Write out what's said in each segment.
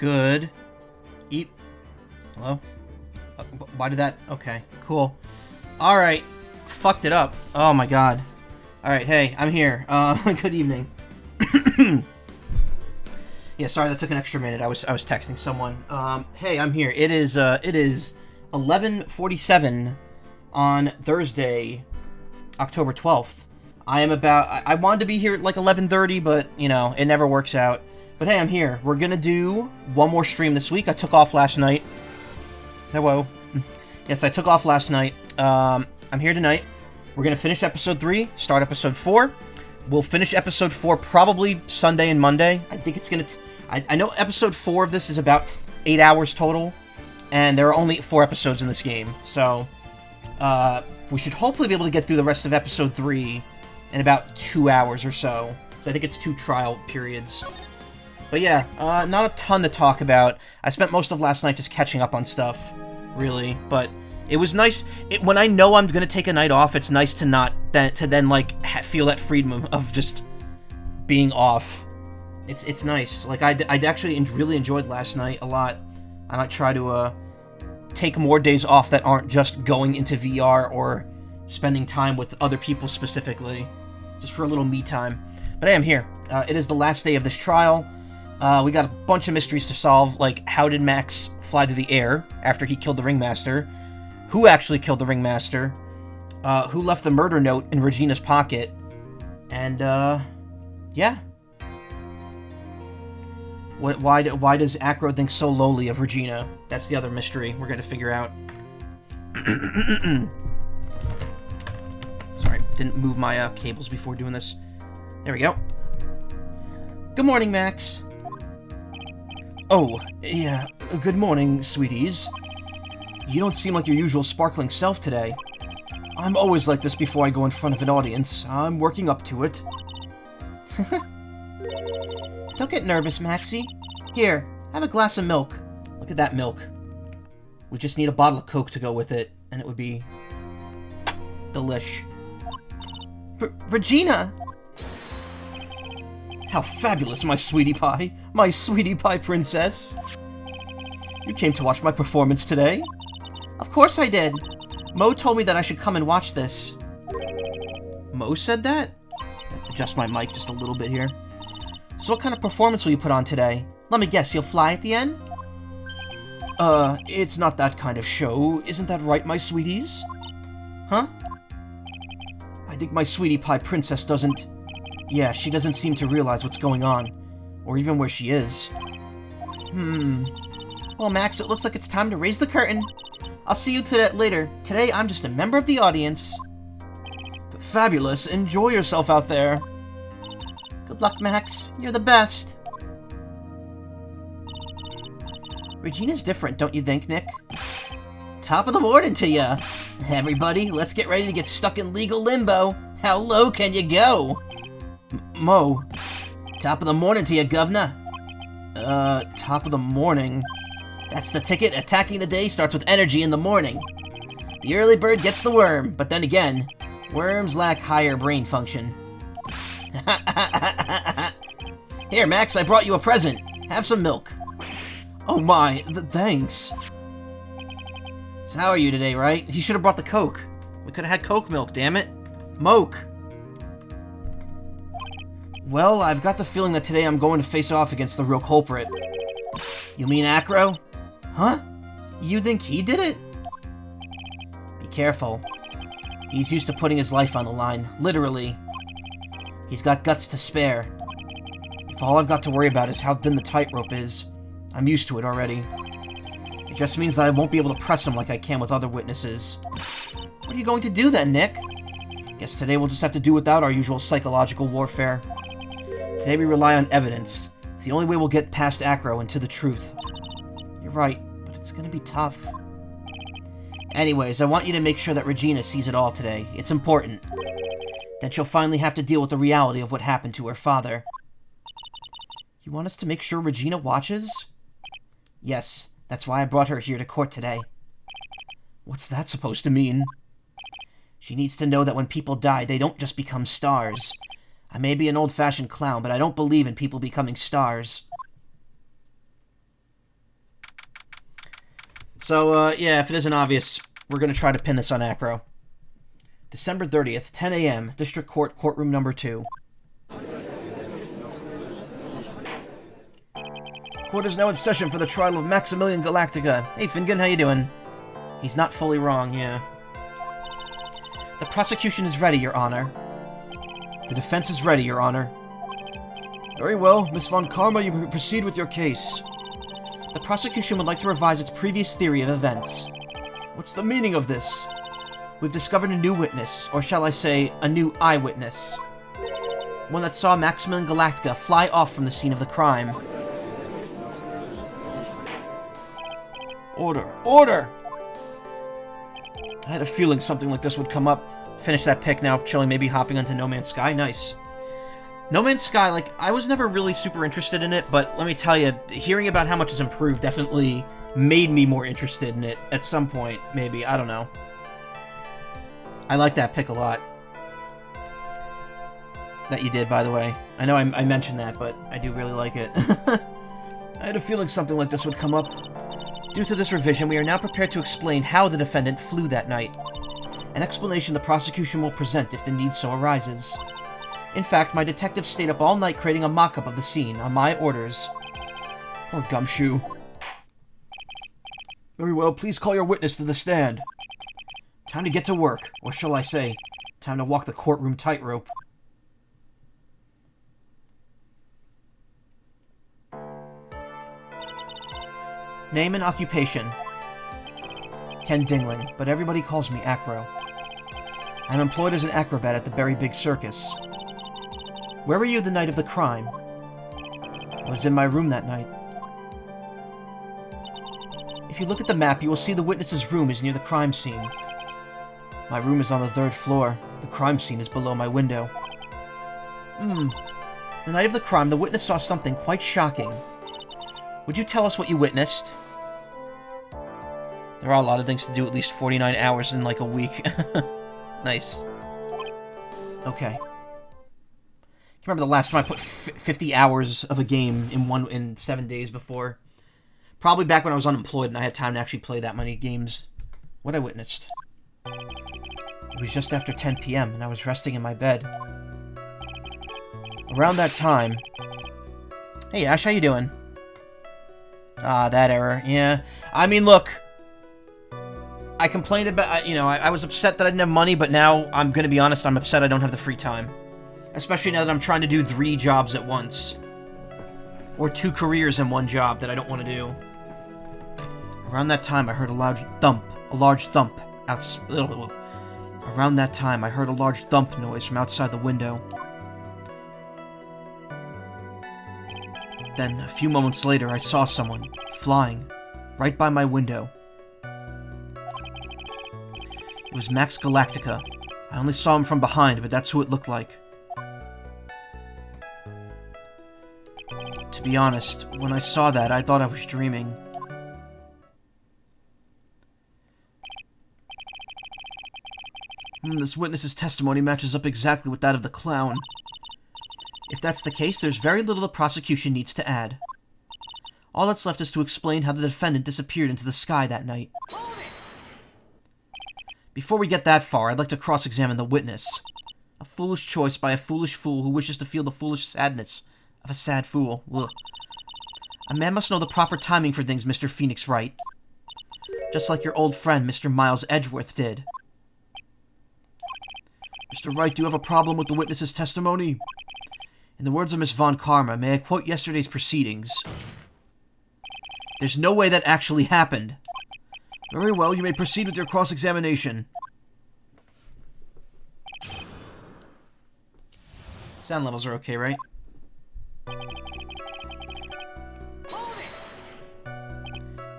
Good. Eat. Hello? Why did that... Okay, cool. Alright. Fucked it up. Oh my god. Alright, hey, I'm here. Good evening. Yeah, sorry, that took an extra minute. I was texting someone. Hey, I'm here. It is 11:47 on Thursday, October 12th. I wanted to be here at like 11:30, but, you know, it never works out. But hey, I'm here. We're gonna do one more stream this week. I took off last night. Hello. Yes, I took off last night. I'm here tonight. We're gonna finish episode 3, start episode 4. We'll finish episode 4 probably Sunday and Monday. I think it's gonna... I know episode 4 of this is about 8 hours total, and there are only 4 episodes in this game. So, we should hopefully be able to get through the rest of episode 3 in about 2 hours or so. So I think it's 2 trial periods. But yeah, not a ton to talk about. I spent most of last night just catching up on stuff, really. But it was nice. When I know I'm gonna take a night off, it's nice to not then like feel that freedom of just being off. It's nice. Like I'd actually really enjoyed last night a lot. I might try to take more days off that aren't just going into VR or spending time with other people specifically, just for a little me time. But I am here. It is the last day of this trial. We got a bunch of mysteries to solve, like how did Max fly through the air after he killed the Ringmaster? Who actually killed the Ringmaster? Who left the murder note in Regina's pocket? And, yeah. Why does Acro think so lowly of Regina? That's the other mystery we're gonna figure out. Sorry, didn't move my cables before doing this. There we go. Good morning, Max. Oh, yeah, good morning, sweeties. You don't seem like your usual sparkling self today. I'm always like this before I go in front of an audience. I'm working up to it. Don't get nervous, Maxie. Here, have a glass of milk. Look at that milk. We just need a bottle of Coke to go with it, and it would be... delish. Regina! How fabulous, my sweetie pie! My sweetie pie princess! You came to watch my performance today? Of course I did! Mo told me that I should come and watch this. Mo said that? Adjust my mic just a little bit here. So what kind of performance will you put on today? Let me guess, you'll fly at the end? It's not that kind of show. Isn't that right, my sweeties? Huh? I think my sweetie pie princess doesn't... Yeah, she doesn't seem to realize what's going on. Or even where she is. Well, Max, it looks like it's time to raise the curtain. I'll see you later. Today, I'm just a member of the audience. Fabulous. Enjoy yourself out there. Good luck, Max. You're the best. Regina's different, don't you think, Nick? Top of the morning to ya. Everybody, let's get ready to get stuck in legal limbo. How low can you go? Mo. Top of the morning to ya, governor. Top of the morning. That's the ticket. Attacking the day starts with energy in the morning. The early bird gets the worm, but then again, worms lack higher brain function. Here, Max, I brought you a present. Have some milk. Oh my, thanks. So how are you today, right? You should have brought the Coke. We could have had Coke milk, damn it. Moke. Well, I've got the feeling that today I'm going to face off against the real culprit. You mean Acro? Huh? You think he did it? Be careful. He's used to putting his life on the line, literally. He's got guts to spare. If all I've got to worry about is how thin the tightrope is, I'm used to it already. It just means that I won't be able to press him like I can with other witnesses. What are you going to do then, Nick? Guess today we'll just have to do without our usual psychological warfare. Today we rely on evidence. It's the only way we'll get past Acro and to the truth. You're right, but it's gonna be tough. Anyways, I want you to make sure that Regina sees it all today. It's important. Then she'll finally have to deal with the reality of what happened to her father. You want us to make sure Regina watches? Yes, that's why I brought her here to court today. What's that supposed to mean? She needs to know that when people die, they don't just become stars. I may be an old-fashioned clown, but I don't believe in people becoming stars. So, yeah, if it isn't obvious, we're going to try to pin this on Acro. December 30th, 10 a.m., District Court, Courtroom Number 2. Court is now in session for the trial of Maximilian Galactica. Hey, Finnegan, how you doing? He's not fully wrong, yeah. The prosecution is ready, Your Honor. The defense is ready, Your Honor. Very well. Miss Von Karma, you may proceed with your case. The prosecution would like to revise its previous theory of events. What's the meaning of this? We've discovered a new witness, or shall I say, a new eyewitness. One that saw Maximilian Galactica fly off from the scene of the crime. Order! Order! I had a feeling something like this would come up. Finish that pick now, chilling, maybe hopping onto No Man's Sky. Nice. No Man's Sky, like, I was never really super interested in it, but let me tell you, hearing about how much it's improved definitely made me more interested in it at some point, maybe. I don't know. I like that pick a lot. That you did, by the way. I know I mentioned that, but I do really like it. I had a feeling something like this would come up. Due to this revision, we are now prepared to explain how the defendant flew that night. An explanation the prosecution will present if the need so arises. In fact, my detectives stayed up all night creating a mock-up of the scene, on my orders. Poor Gumshoe. Very well, please call your witness to the stand. Time to get to work, or shall I say, time to walk the courtroom tightrope. Name and occupation. Ken Dingling, but everybody calls me Acro. I'm employed as an acrobat at the Very Big Circus. Where were you the night of the crime? I was in my room that night. If you look at the map, you will see the witness's room is near the crime scene. My room is on the 3rd floor. The crime scene is below my window. The night of the crime, the witness saw something quite shocking. Would you tell us what you witnessed? There are a lot of things to do at least 49 hours in like a week. Nice. Okay. Remember the last time I put 50 hours of a game in 7 days before? Probably back when I was unemployed and I had time to actually play that many games. What I witnessed. It was just after 10 p.m. and I was resting in my bed. Around that time... Hey Ash, how you doing? Ah, that error. Yeah. I mean, look. I complained about, you know, I was upset that I didn't have money, but now, I'm gonna be honest, I'm upset I don't have the free time. Especially now that I'm trying to do 3 jobs at once. Or 2 careers in 1 job that I don't want to do. Around that time, I heard a large thump Around that time, I heard a large thump noise from outside the window. Then, a few moments later, I saw someone, flying, right by my window. It was Max Galactica. I only saw him from behind, but that's who it looked like. To be honest, when I saw that, I thought I was dreaming. This witness's testimony matches up exactly with that of the clown. If that's the case, there's very little the prosecution needs to add. All that's left is to explain how the defendant disappeared into the sky that night. Before we get that far, I'd like to cross-examine the witness. A foolish choice by a foolish fool who wishes to feel the foolish sadness of a sad fool. Ugh. A man must know the proper timing for things, Mr. Phoenix Wright. Just like your old friend, Mr. Miles Edgeworth, did. Mr. Wright, do you have a problem with the witness's testimony? In the words of Miss Von Karma, may I quote yesterday's proceedings? There's no way that actually happened. Very well, you may proceed with your cross-examination. Sound levels are okay, right?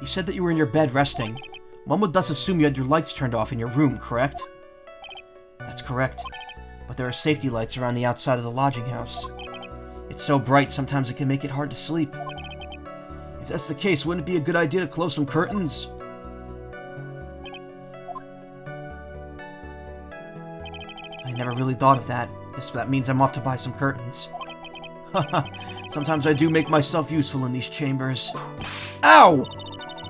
You said that you were in your bed resting. One would thus assume you had your lights turned off in your room, correct? That's correct. But there are safety lights around the outside of the lodging house. It's so bright, sometimes it can make it hard to sleep. If that's the case, wouldn't it be a good idea to close some curtains? I never really thought of that. Guess that means I'm off to buy some curtains. Haha, sometimes I do make myself useful in these chambers. Ow!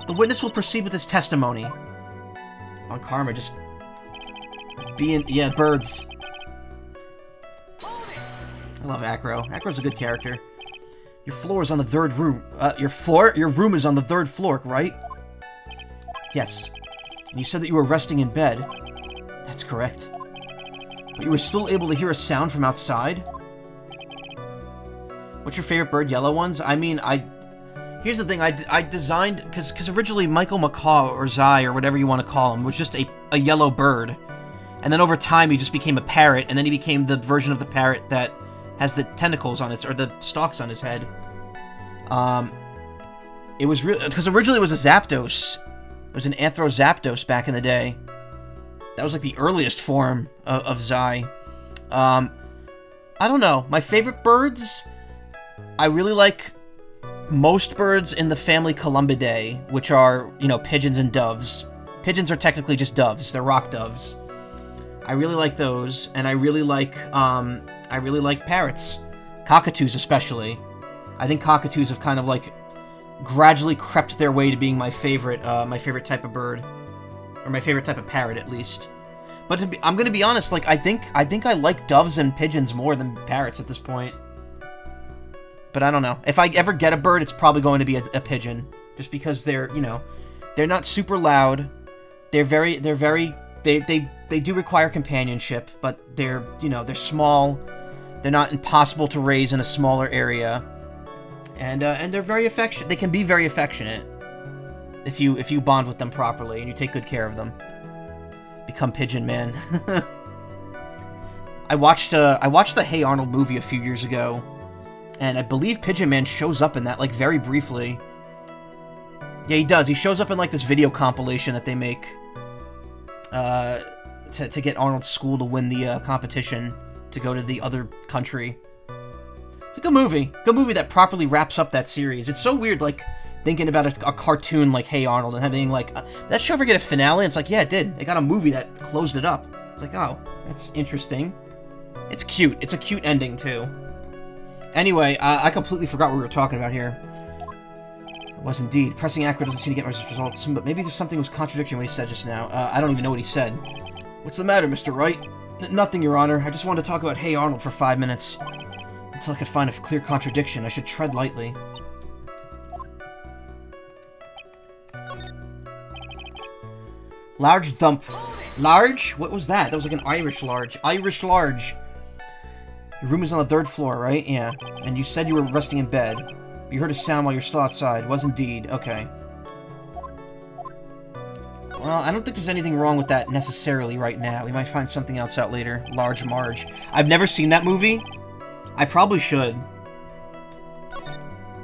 The witness will proceed with his testimony. On karma, just being... Yeah, birds. I love Acro. Acro's a good character. Your floor is on the 3rd room. Your room is on the 3rd floor, right? Yes. And you said that you were resting in bed. That's correct. But you were still able to hear a sound from outside? What's your favorite bird? Yellow ones? I mean, here's the thing, I designed... Because originally Michael Macaw, or Zai, or whatever you want to call him, was just a yellow bird. And then over time, he just became a parrot, and then he became the version of the parrot that has the tentacles on its... or the stalks on his head. It was real... Because originally it was a Zapdos. It was an Anthrozapdos back in the day. That was like the earliest form of Zai. I don't know. My favorite birds... I really like most birds in the family Columbidae, which are, you know, pigeons and doves. Pigeons are technically just doves. They're rock doves. I really like those, and I really like parrots. Cockatoos especially. I think cockatoos have kind of like gradually crept their way to being my favorite type of bird. Or my favorite type of parrot, at least. But I'm gonna be honest, like, I think I like doves and pigeons more than parrots at this point. But I don't know. If I ever get a bird, it's probably going to be a pigeon. Just because they're, you know, they're not super loud. They do require companionship, but they're, you know, they're small. They're not impossible to raise in a smaller area. And they're very affectionate. They can be very affectionate if you bond with them properly and you take good care of them. Become Pigeon Man. I watched the Hey Arnold movie a few years ago. And I believe Pigeon Man shows up in that, like, very briefly. Yeah, he does. He shows up in, like, this video compilation that they make to get Arnold's school to win the competition to go to the other country. It's a good movie. Good movie that properly wraps up that series. It's so weird, like, thinking about a cartoon like Hey Arnold and having, like, that show ever get a finale? It's like, yeah, it did. It got a movie that closed it up. It's like, oh, that's interesting. It's cute. It's a cute ending, too. Anyway, I completely forgot what we were talking about here. It was indeed. Pressing Acro doesn't seem to get results, but maybe there's something was contradicting what he said just now. I don't even know what he said. What's the matter, Mr. Wright? Nothing, Your Honor. I just wanted to talk about Hey Arnold for 5 minutes. Until I could find a clear contradiction, I should tread lightly. Large thump. Large? What was that? That was like an Irish large. Irish large. Your room is on the 3rd floor, right? Yeah. And you said you were resting in bed. You heard a sound while you're still outside. Was indeed. Okay. Well, I don't think there's anything wrong with that necessarily right now. We might find something else out later. Large Marge. I've never seen that movie. I probably should.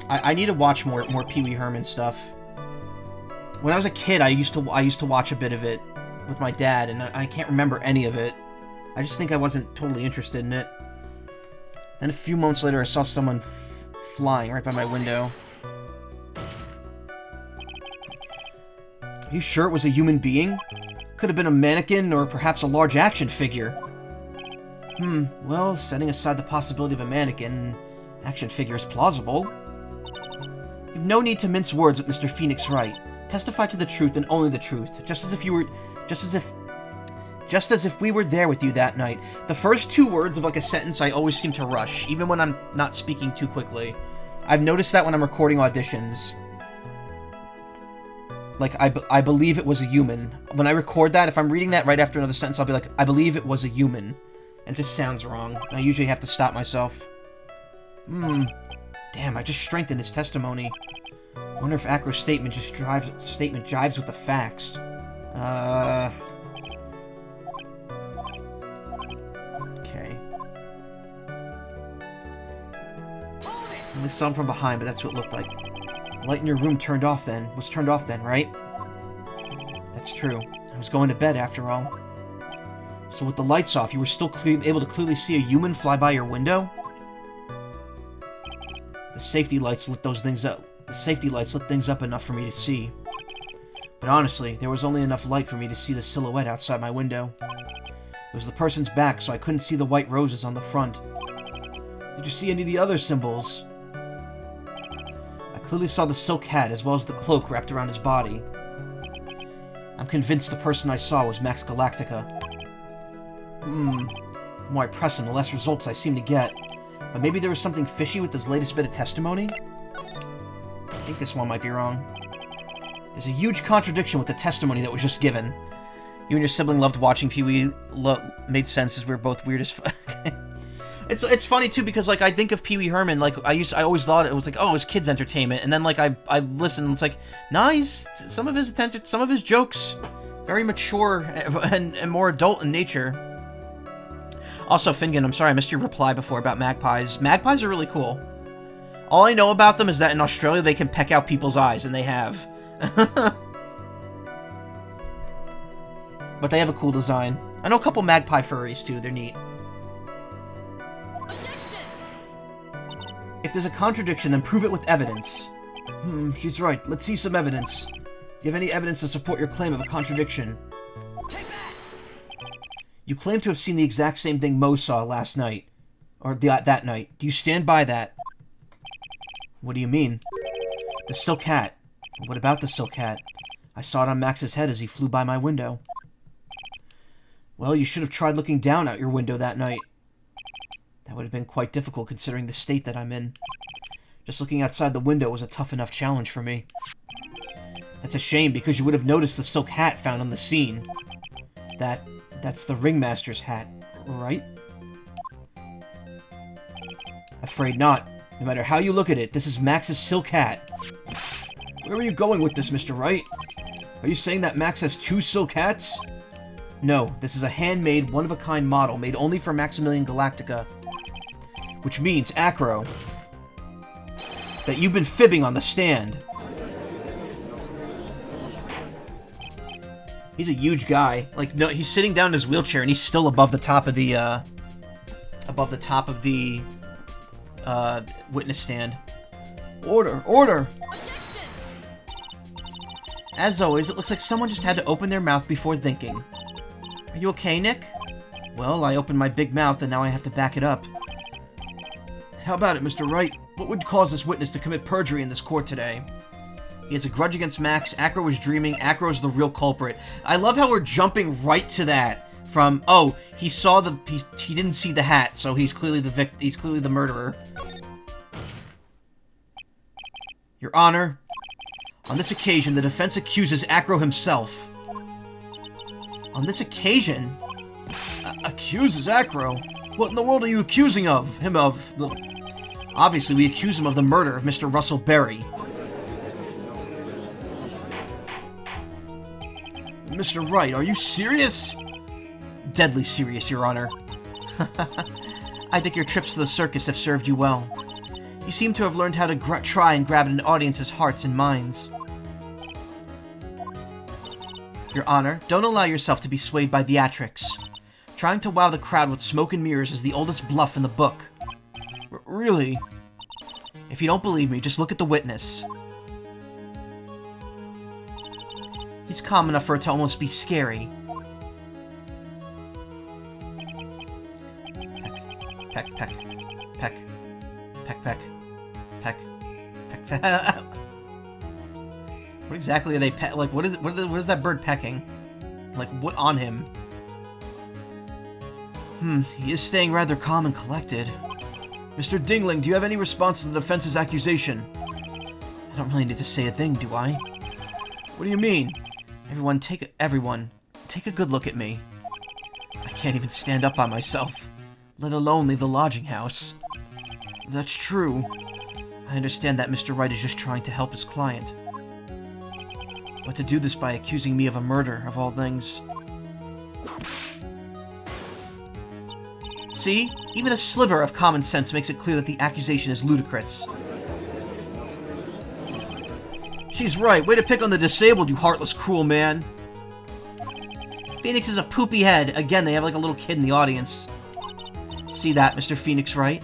I need to watch more Pee Wee Herman stuff. When I was a kid, I used to watch a bit of it with my dad, and I can't remember any of it. I just think I wasn't totally interested in it. Then a few months later, I saw someone flying right by my window. Are you sure it was a human being? Could have been a mannequin or perhaps a large action figure. Well, setting aside the possibility of a mannequin, an action figure is plausible. You've no need to mince words with Mr. Phoenix Wright. Testify to the truth and only the truth, just as if we were there with you that night. The first 2 words of, like, a sentence I always seem to rush, even when I'm not speaking too quickly. I've noticed that when I'm recording auditions. Like, I believe it was a human. When I record that, if I'm reading that right after another sentence, I'll be like, I believe it was a human. And it just sounds wrong. I usually have to stop myself. Damn, I just strengthened his testimony. I wonder if Acro's statement jives with the facts. Okay. I saw him from behind, but that's what it looked like. The light in your room was turned off then, right? That's true. I was going to bed after all. So with the lights off, you were still able to clearly see a human fly by your window? The safety lights lit those things up. The safety lights lit things up enough for me to see. But honestly, there was only enough light for me to see the silhouette outside my window. It was the person's back, so I couldn't see the white roses on the front. Did you see any of the other symbols? I clearly saw the silk hat as well as the cloak wrapped around his body. I'm convinced the person I saw was Max Galactica. The more I press him, the less results I seem to get. But maybe there was something fishy with this latest bit of testimony? I think this one might be wrong. There's a huge contradiction with the testimony that was just given. You and your sibling loved watching Pee-wee. Made sense as we were both weird as fuck. It's funny too because like I think of Pee-wee Herman, like I always thought it was like, oh, it's kids entertainment, and then like I listen and it's like, nah, some of his jokes very mature and more adult in nature. Also, Fingon, I'm sorry I missed your reply before about magpies. Magpies are really cool. All I know about them is that in Australia they can peck out people's eyes, and they have. But they have a cool design. I know a couple magpie furries too, they're neat. If there's a contradiction, then prove it with evidence. She's right. Let's see some evidence. Do you have any evidence to support your claim of a contradiction? You claim to have seen the exact same thing Mo saw last night. Or that night. Do you stand by that? What do you mean? The silk hat. What about the silk hat? I saw it on Max's head as he flew by my window. Well, you should have tried looking down out your window that night. That would have been quite difficult considering the state that I'm in. Just looking outside the window was a tough enough challenge for me. That's a shame because you would have noticed the silk hat found on the scene. That's the ringmaster's hat, right? Afraid not. No matter how you look at it, this is Max's silk hat. Where are you going with this, Mr. Wright? Are you saying that Max has 2 silk hats? No, this is a handmade, one-of-a-kind model made only for Maximilian Galactica. Which means, Acro, that you've been fibbing on the stand. He's a huge guy. Like, no, he's sitting down in his wheelchair and he's still above the top of the, witness stand. Order! Order! As always, it looks like someone just had to open their mouth before thinking. Are you okay, Nick? Well, I opened my big mouth and now I have to back it up. How about it, Mr. Wright? What would cause this witness to commit perjury in this court today? He has a grudge against Max. Acro was dreaming. Acro's the real culprit. I love how we're jumping right to that. From, oh, he saw the... he didn't see the hat, so he's clearly the he's clearly the murderer. Your Honor, on this occasion, the defense accuses Acro himself. On this occasion? Accuses Acro? What in the world are you accusing him of? Well, obviously, we accuse him of the murder of Mr. Russell Berry. Mr. Wright, are you serious? Deadly serious, Your Honor. I think your trips to the circus have served you well. You seem to have learned how to try and grab an audience's hearts and minds. Your Honor, don't allow yourself to be swayed by theatrics. Trying to wow the crowd with smoke and mirrors is the oldest bluff in the book. Really? If you don't believe me, just look at the witness. He's calm enough for it to almost be scary. Peck, peck, peck, peck, peck, peck, peck, peck. What exactly are they like? What is that bird pecking? Like, what on him? He is staying rather calm and collected. Mr. Dingling, do you have any response to the defense's accusation? I don't really need to say a thing, do I? What do you mean? Everyone, take a good look at me. I can't even stand up by myself, let alone leave the lodging house. That's true. I understand that Mr. Wright is just trying to help his client. But to do this by accusing me of a murder, of all things... See? Even a sliver of common sense makes it clear that the accusation is ludicrous. She's right. Way to pick on the disabled, you heartless, cruel man. Phoenix is a poopy head. Again, they have like a little kid in the audience. See that, Mr. Phoenix Wright?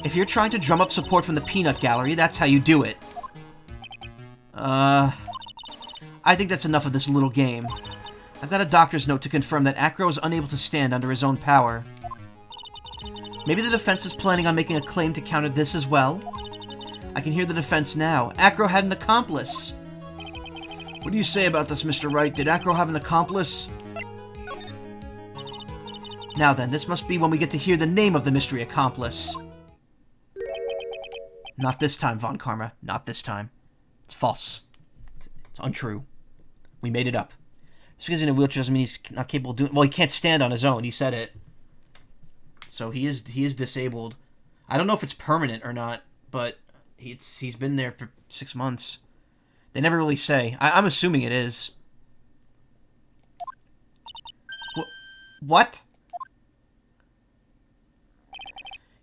If you're trying to drum up support from the peanut gallery, that's how you do it. I think that's enough of this little game. I've got a doctor's note to confirm that Acro is unable to stand under his own power. Maybe the defense is planning on making a claim to counter this as well? I can hear the defense now. Acro had an accomplice. What do you say about this, Mr. Wright? Did Acro have an accomplice? Now then, this must be when we get to hear the name of the mystery accomplice. Not this time, Von Karma. Not this time. It's false. It's untrue. We made it up. Just because he's in a wheelchair doesn't mean he's not capable of doing... Well, he can't stand on his own. He said it. So he is disabled. I don't know if it's permanent or not, but he's been there for 6 months. They never really say. I'm assuming it is. What?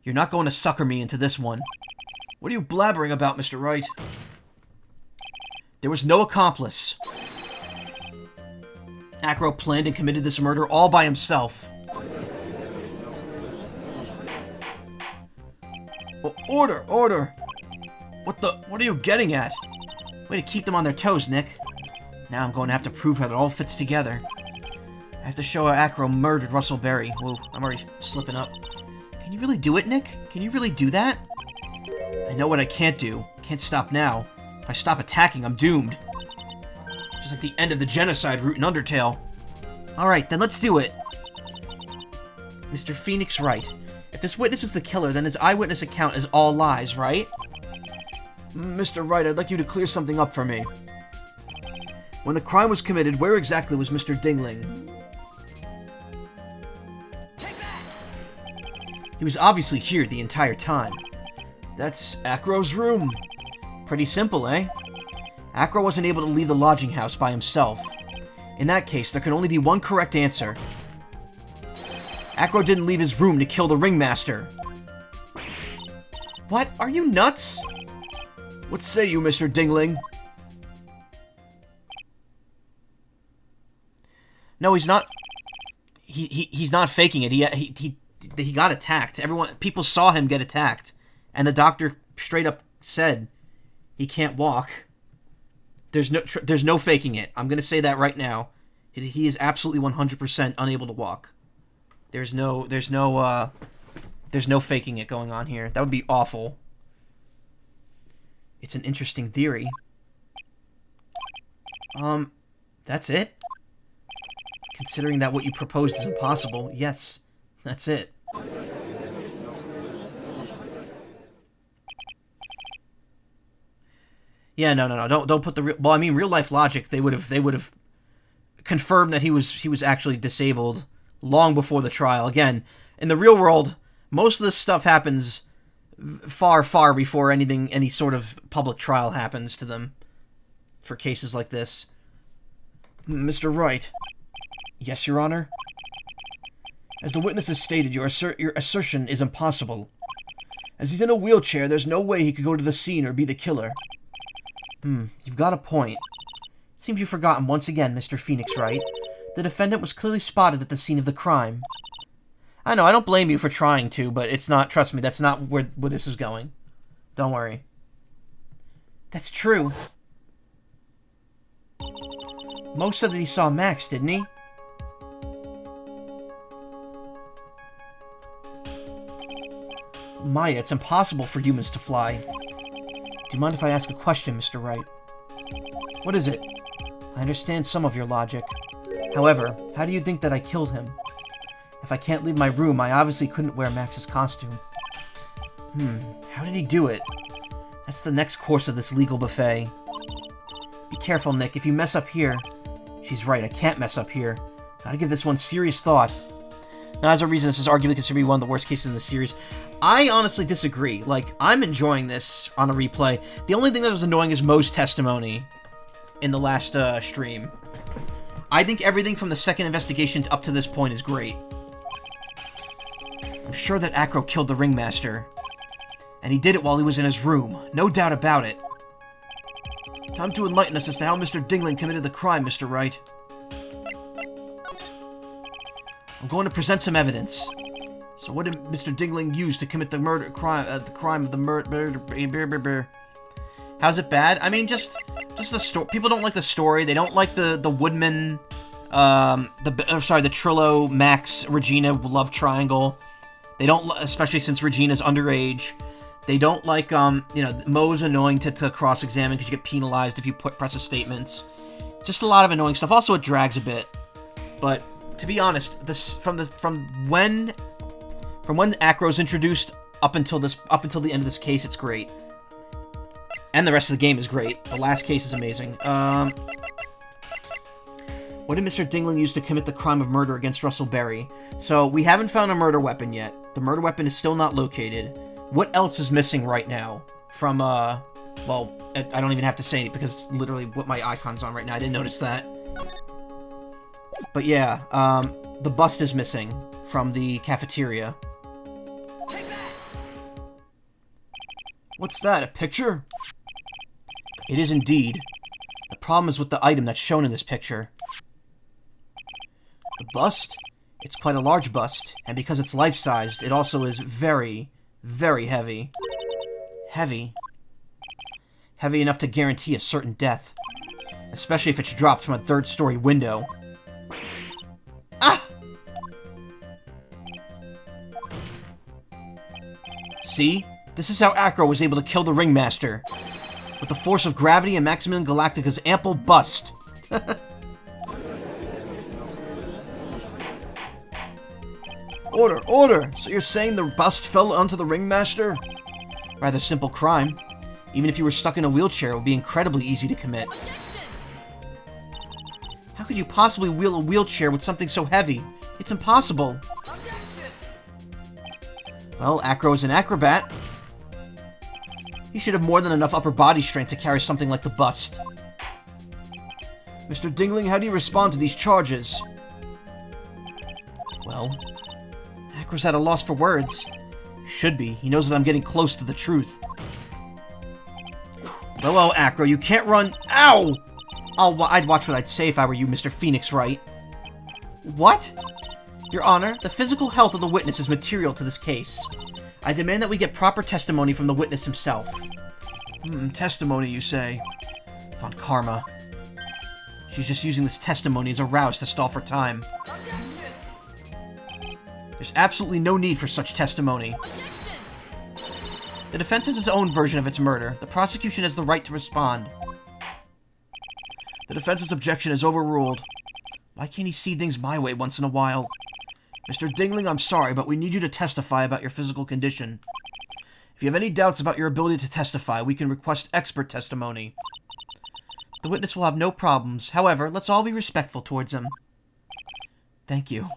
You're not going to sucker me into this one. What are you blabbering about, Mr. Wright? There was no accomplice. Acro planned and committed this murder all by himself. Order! Order! What are you getting at? Way to keep them on their toes, Nick. Now I'm going to have to prove how it all fits together. I have to show how Acro murdered Russell Berry. Whoa, I'm already slipping up. Can you really do it, Nick? Can you really do that? I know what I can't do. Can't stop now. If I stop attacking, I'm doomed. Just like the end of the genocide route in Undertale. Alright, then let's do it. Mr. Phoenix Wright. If this witness is the killer, then his eyewitness account is all lies, right? Mr. Wright, I'd like you to clear something up for me. When the crime was committed, where exactly was Mr. Dingling? He was obviously here the entire time. That's Acro's room. Pretty simple, eh? Acro wasn't able to leave the lodging house by himself. In that case, there can only be one correct answer. Acro didn't leave his room to kill the ringmaster. What? Are you nuts? What say you, Mr. Dingling? No, he's not. He's not faking it. He got attacked. People saw him get attacked, and the doctor straight up said he can't walk. There's no faking it. I'm gonna say that right now. He is absolutely 100% unable to walk. There's no faking it going on here. That would be awful. It's an interesting theory. That's it? Considering that what you proposed is impossible, yes, that's it. Yeah, no. Don't put the real... Well, I mean, real life logic. They would have confirmed that he was actually disabled long before the trial. Again, in the real world, most of this stuff happens far before any sort of public trial happens to them. For cases like this, Mr. Wright. Yes, Your Honor. As the witness has stated, your assertion is impossible. As he's in a wheelchair, there's no way he could go to the scene or be the killer. You've got a point. Seems you've forgotten once again, Mr. Phoenix Wright. The defendant was clearly spotted at the scene of the crime. I know, I don't blame you for trying to, but it's not, trust me, that's not where this is going. Don't worry. That's true. Mo said that he saw Max, didn't he? Maya, it's impossible for humans to fly. Do you mind if I ask a question, Mr. Wright? What is it? I understand some of your logic. However, how do you think that I killed him? If I can't leave my room, I obviously couldn't wear Max's costume. How did he do it? That's the next course of this legal buffet. Be careful, Nick. If you mess up here... She's right, I can't mess up here. Gotta give this one serious thought. Now, as a reason, this is arguably considered to be one of the worst cases in the series. I honestly disagree. Like, I'm enjoying this on a replay. The only thing that was annoying is Mo's testimony in the last stream. I think everything from the second investigation up to this point is great. I'm sure that Acro killed the ringmaster. And he did it while he was in his room. No doubt about it. Time to enlighten us as to how Mr. Dingling committed the crime, Mr. Wright. I'm going to present some evidence. So what did Mr. Dingling use to commit the crime of the murder? How's it bad? I mean, just the story. People don't like the story. They don't like the Woodman, the Trillo, Max, Regina love triangle. They don't, especially since Regina's underage. They don't like, Mo's annoying to cross-examine because you get penalized if you press a statements. Just a lot of annoying stuff. Also, it drags a bit. But, to be honest, this from when Acro's introduced up until the end of this case, it's great. And the rest of the game is great. The last case is amazing. What did Mr. Dingling use to commit the crime of murder against Russell Berry? So, we haven't found a murder weapon yet. The murder weapon is still not located. What else is missing right now from, well, I don't even have to say it because it's literally what my icon's on right now. I didn't notice that. But yeah, the bust is missing from the cafeteria. What's that, a picture? It is indeed. The problem is with the item that's shown in this picture. The bust? It's quite a large bust, and because it's life-sized, it also is very, very heavy. Heavy. Heavy enough to guarantee a certain death. Especially if it's dropped from a third-story window. Ah! See? This is how Acro was able to kill the Ringmaster. With the force of gravity and Maximum Galactica's ample bust. Order, order! So you're saying the bust fell onto the Ringmaster? Rather simple crime. Even if you were stuck in a wheelchair, it would be incredibly easy to commit. How could you possibly wheel a wheelchair with something so heavy? It's impossible. Well, Acro is an acrobat. He should have more than enough upper body strength to carry something like the bust. Mr. Dingling, how do you respond to these charges? Well, Acro's at a loss for words. Should be. He knows that I'm getting close to the truth. Well, Acro, you can't run... Ow! I'd watch what I'd say if I were you, Mr. Phoenix Wright. What? Your Honor, the physical health of the witness is material to this case. I demand that we get proper testimony from the witness himself. Testimony, you say? Von Karma. She's just using this testimony as a rouse to stall for time. There's absolutely no need for such testimony. The defense has its own version of its murder. The prosecution has the right to respond. The defense's objection is overruled. Why can't he see things my way once in a while? Mr. Dingling, I'm sorry, but we need you to testify about your physical condition. If you have any doubts about your ability to testify, we can request expert testimony. The witness will have no problems. However, let's all be respectful towards him. Thank you.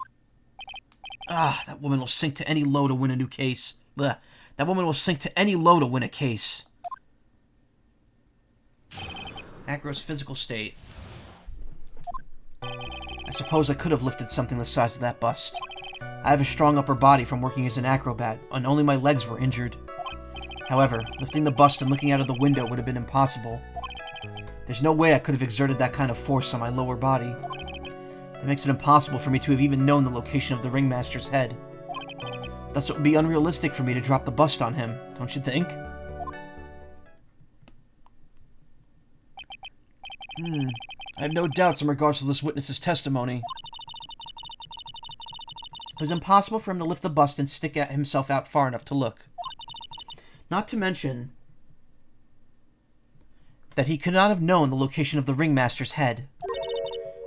That woman will sink to any low to win a new case. Blech. That woman will sink to any low to win a case. Acro's physical state. I suppose I could have lifted something the size of that bust. I have a strong upper body from working as an acrobat, and only my legs were injured. However, lifting the bust and looking out of the window would have been impossible. There's no way I could have exerted that kind of force on my lower body. That makes it impossible for me to have even known the location of the Ringmaster's head. Thus, it would be unrealistic for me to drop the bust on him, don't you think? I have no doubts in regards to this witness's testimony. It was impossible for him to lift the bust and stick himself out far enough to look. Not to mention that he could not have known the location of the Ringmaster's head.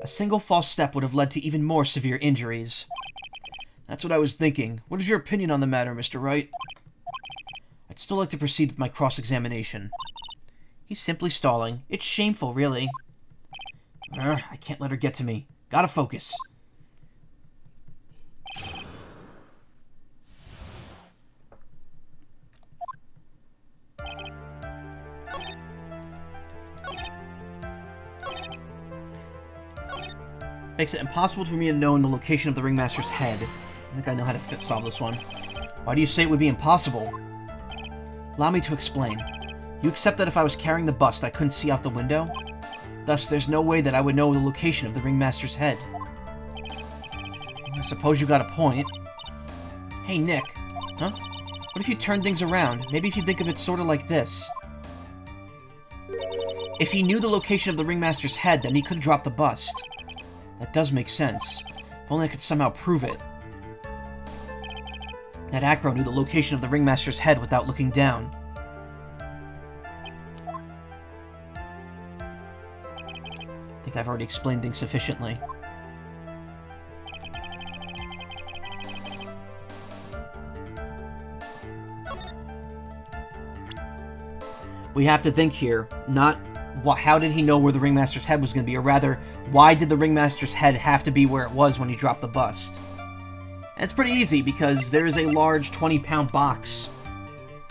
A single false step would have led to even more severe injuries. That's what I was thinking. What is your opinion on the matter, Mr. Wright? I'd still like to proceed with my cross-examination. He's simply stalling. It's shameful, really. I can't let her get to me. Gotta focus. Makes it impossible for me to know the location of the Ringmaster's head. I think I know how to solve this one. Why do you say it would be impossible? Allow me to explain. You accept that if I was carrying the bust, I couldn't see out the window? Thus, there's no way that I would know the location of the Ringmaster's head. I suppose you got a point. Hey, Nick. Huh? What if you turn things around? Maybe if you think of it sort of like this. If he knew the location of the Ringmaster's head, then he could drop the bust. That does make sense. If only I could somehow prove it. That Acro knew the location of the ringmaster's head without looking down. I think I've already explained things sufficiently. We have to think here, not how did he know where the ringmaster's head was going to be, or rather, why did the ringmaster's head have to be where it was when he dropped the bust? And it's pretty easy, because there is a large 20-pound box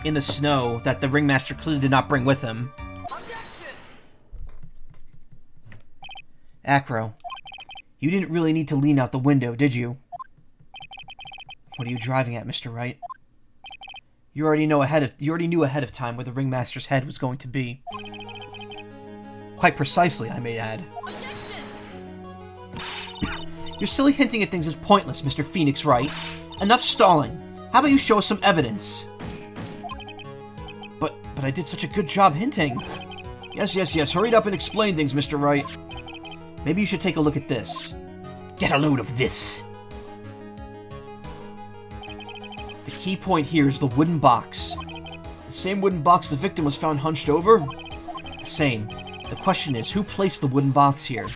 in the snow that the ringmaster clearly did not bring with him. Acro, you didn't really need to lean out the window, did you? What are you driving at, Mr. Wright? You already knew ahead of time where the ringmaster's head was going to be. Quite precisely, I may add. Your silly hinting at things is pointless, Mr. Phoenix Wright. Enough stalling. How about you show us some evidence? But I did such a good job hinting. Yes. Hurry up and explain things, Mr. Wright. Maybe you should take a look at this. Get a load of this. The key point here is the wooden box. The same wooden box the victim was found hunched over? The same. The question is, who placed the wooden box here?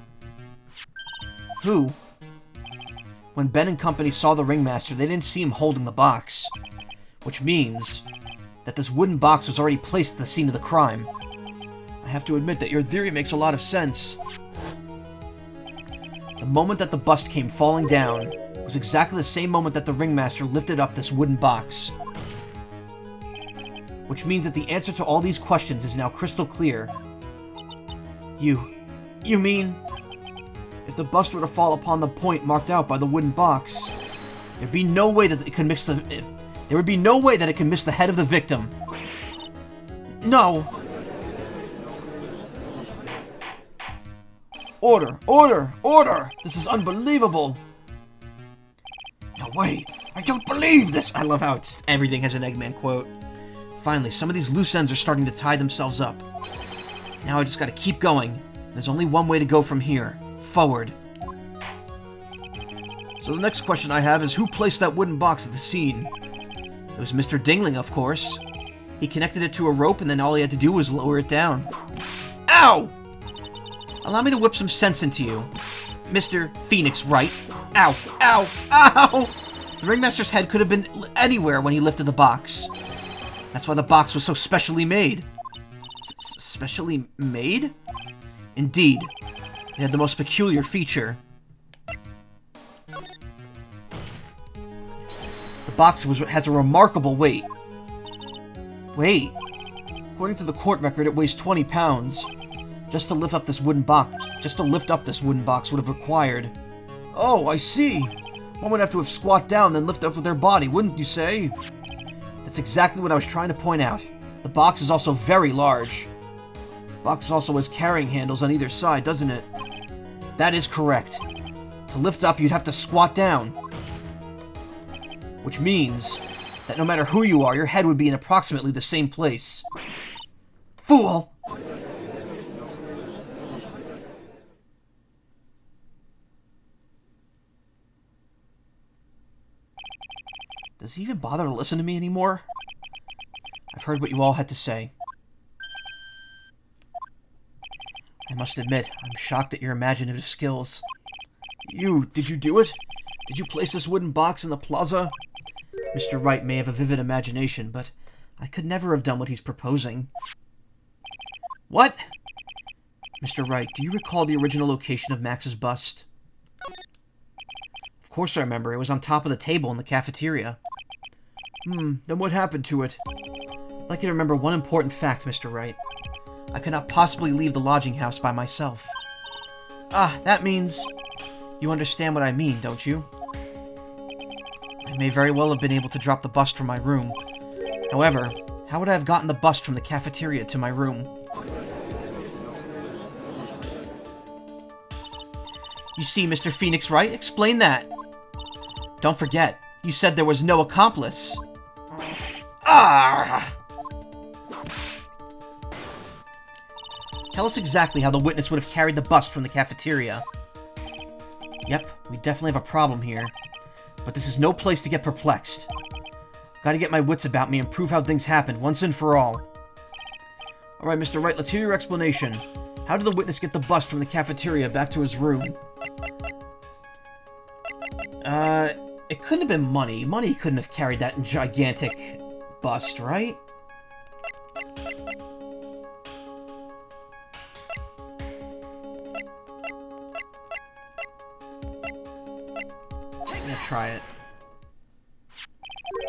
Who? When Ben and company saw the ringmaster, they didn't see him holding the box. Which means that this wooden box was already placed at the scene of the crime. I have to admit that your theory makes a lot of sense. The moment that the bust came falling down was exactly the same moment that the ringmaster lifted up this wooden box. Which means that the answer to all these questions is now crystal clear. You mean... If the bust were to fall upon the point marked out by the wooden box, there'd be no way that it could miss the... There would be no way that it could miss the head of the victim. No. Order! This is unbelievable. No way. I don't believe this. I love how everything has an Eggman quote. Finally, some of these loose ends are starting to tie themselves up. Now I just gotta keep going. There's only one way to go from here. Forward. So the next question I have is, who placed that wooden box at the scene? It was Mr. Dingling, of course. He connected it to a rope, and then all he had to do was lower it down. Ow! Allow me to whip some sense into you. Mr. Phoenix Wright. Ow! Ow! Ow! The ringmaster's head could have been anywhere when he lifted the box. That's why the box was so specially made. Specially made? Indeed. It had the most peculiar feature. The box has a remarkable weight. Wait. According to the court record, it weighs 20 pounds. Just to lift up this wooden box would have required... Oh, I see. One would have to have squat down, then lift up with their body, wouldn't you say? That's exactly what I was trying to point out. The box is also very large. The box also has carrying handles on either side, doesn't it? That is correct. To lift up, you'd have to squat down. Which means that no matter who you are, your head would be in approximately the same place. Fool! Does he even bother to listen to me anymore? I've heard what you all had to say. I must admit, I'm shocked at your imaginative skills. Did you do it? Did you place this wooden box in the plaza? Mr. Wright may have a vivid imagination, but I could never have done what he's proposing. What? Mr. Wright, do you recall the original location of Max's bust? Of course I remember. It was on top of the table in the cafeteria. Then what happened to it? I'd like you to remember one important fact, Mr. Wright. I could not possibly leave the lodging house by myself. Ah, that means... You understand what I mean, don't you? I may very well have been able to drop the bust from my room. However, how would I have gotten the bust from the cafeteria to my room? You see, Mr. Phoenix Wright, explain that. Don't forget, you said there was no accomplice. Ah! Tell us exactly how the witness would have carried the bust from the cafeteria. Yep, we definitely have a problem here. But this is no place to get perplexed. Gotta get my wits about me and prove how things happened, once and for all. Alright, Mr. Wright, let's hear your explanation. How did the witness get the bust from the cafeteria back to his room? It couldn't have been money. Money couldn't have carried that gigantic bust, right? I'm gonna try it.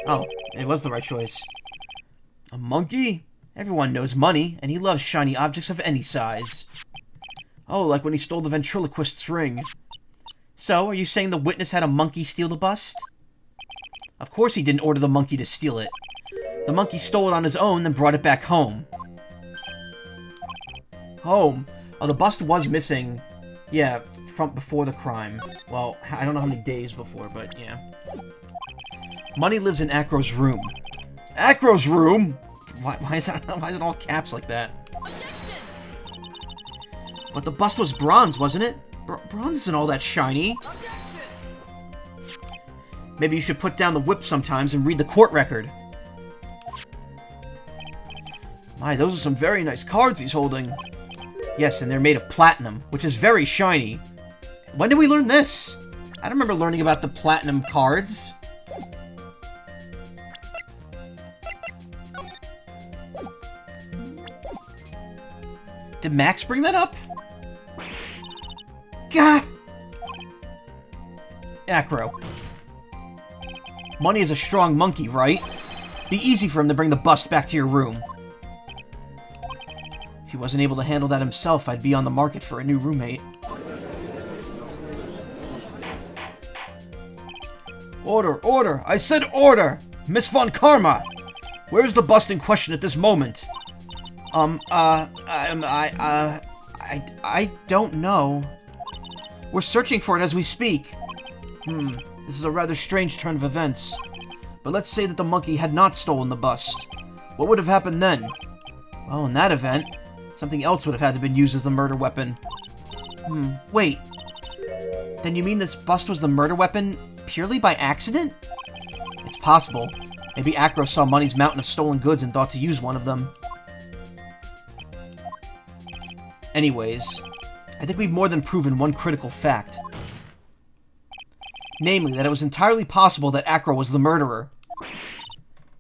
Oh, it was the right choice. A monkey? Everyone knows money, and he loves shiny objects of any size. Oh, like when he stole the ventriloquist's ring. So, are you saying the witness had a monkey steal the bust? Of course he didn't order the monkey to steal it. The monkey stole it on his own, then brought it back home. Home? Oh, the bust was missing. Yeah, from before the crime. Well, I don't know how many days before, but yeah. Money lives in Acro's room. Acro's room? Why is it all caps like that? But the bust was bronze, wasn't it? Bronze isn't all that shiny. Maybe you should put down the whip sometimes and read the court record. My, those are some very nice cards he's holding. Yes, and they're made of platinum, which is very shiny. When did we learn this? I don't remember learning about the platinum cards. Did Max bring that up? Gah! Acro. Money is a strong monkey, right? Be easy for him to bring the bust back to your room. If he wasn't able to handle that himself, I'd be on the market for a new roommate. Order, order! I said order! Miss Von Karma! Where is the bust in question at this moment? I don't know. We're searching for it as we speak. This is a rather strange turn of events. But let's say that the monkey had not stolen the bust. What would have happened then? Well, in that event, something else would have had to have been used as the murder weapon. Wait. Then you mean this bust was the murder weapon purely by accident? It's possible. Maybe Acro saw Money's mountain of stolen goods and thought to use one of them. Anyways, I think we've more than proven one critical fact. Namely, that it was entirely possible that Acro was the murderer.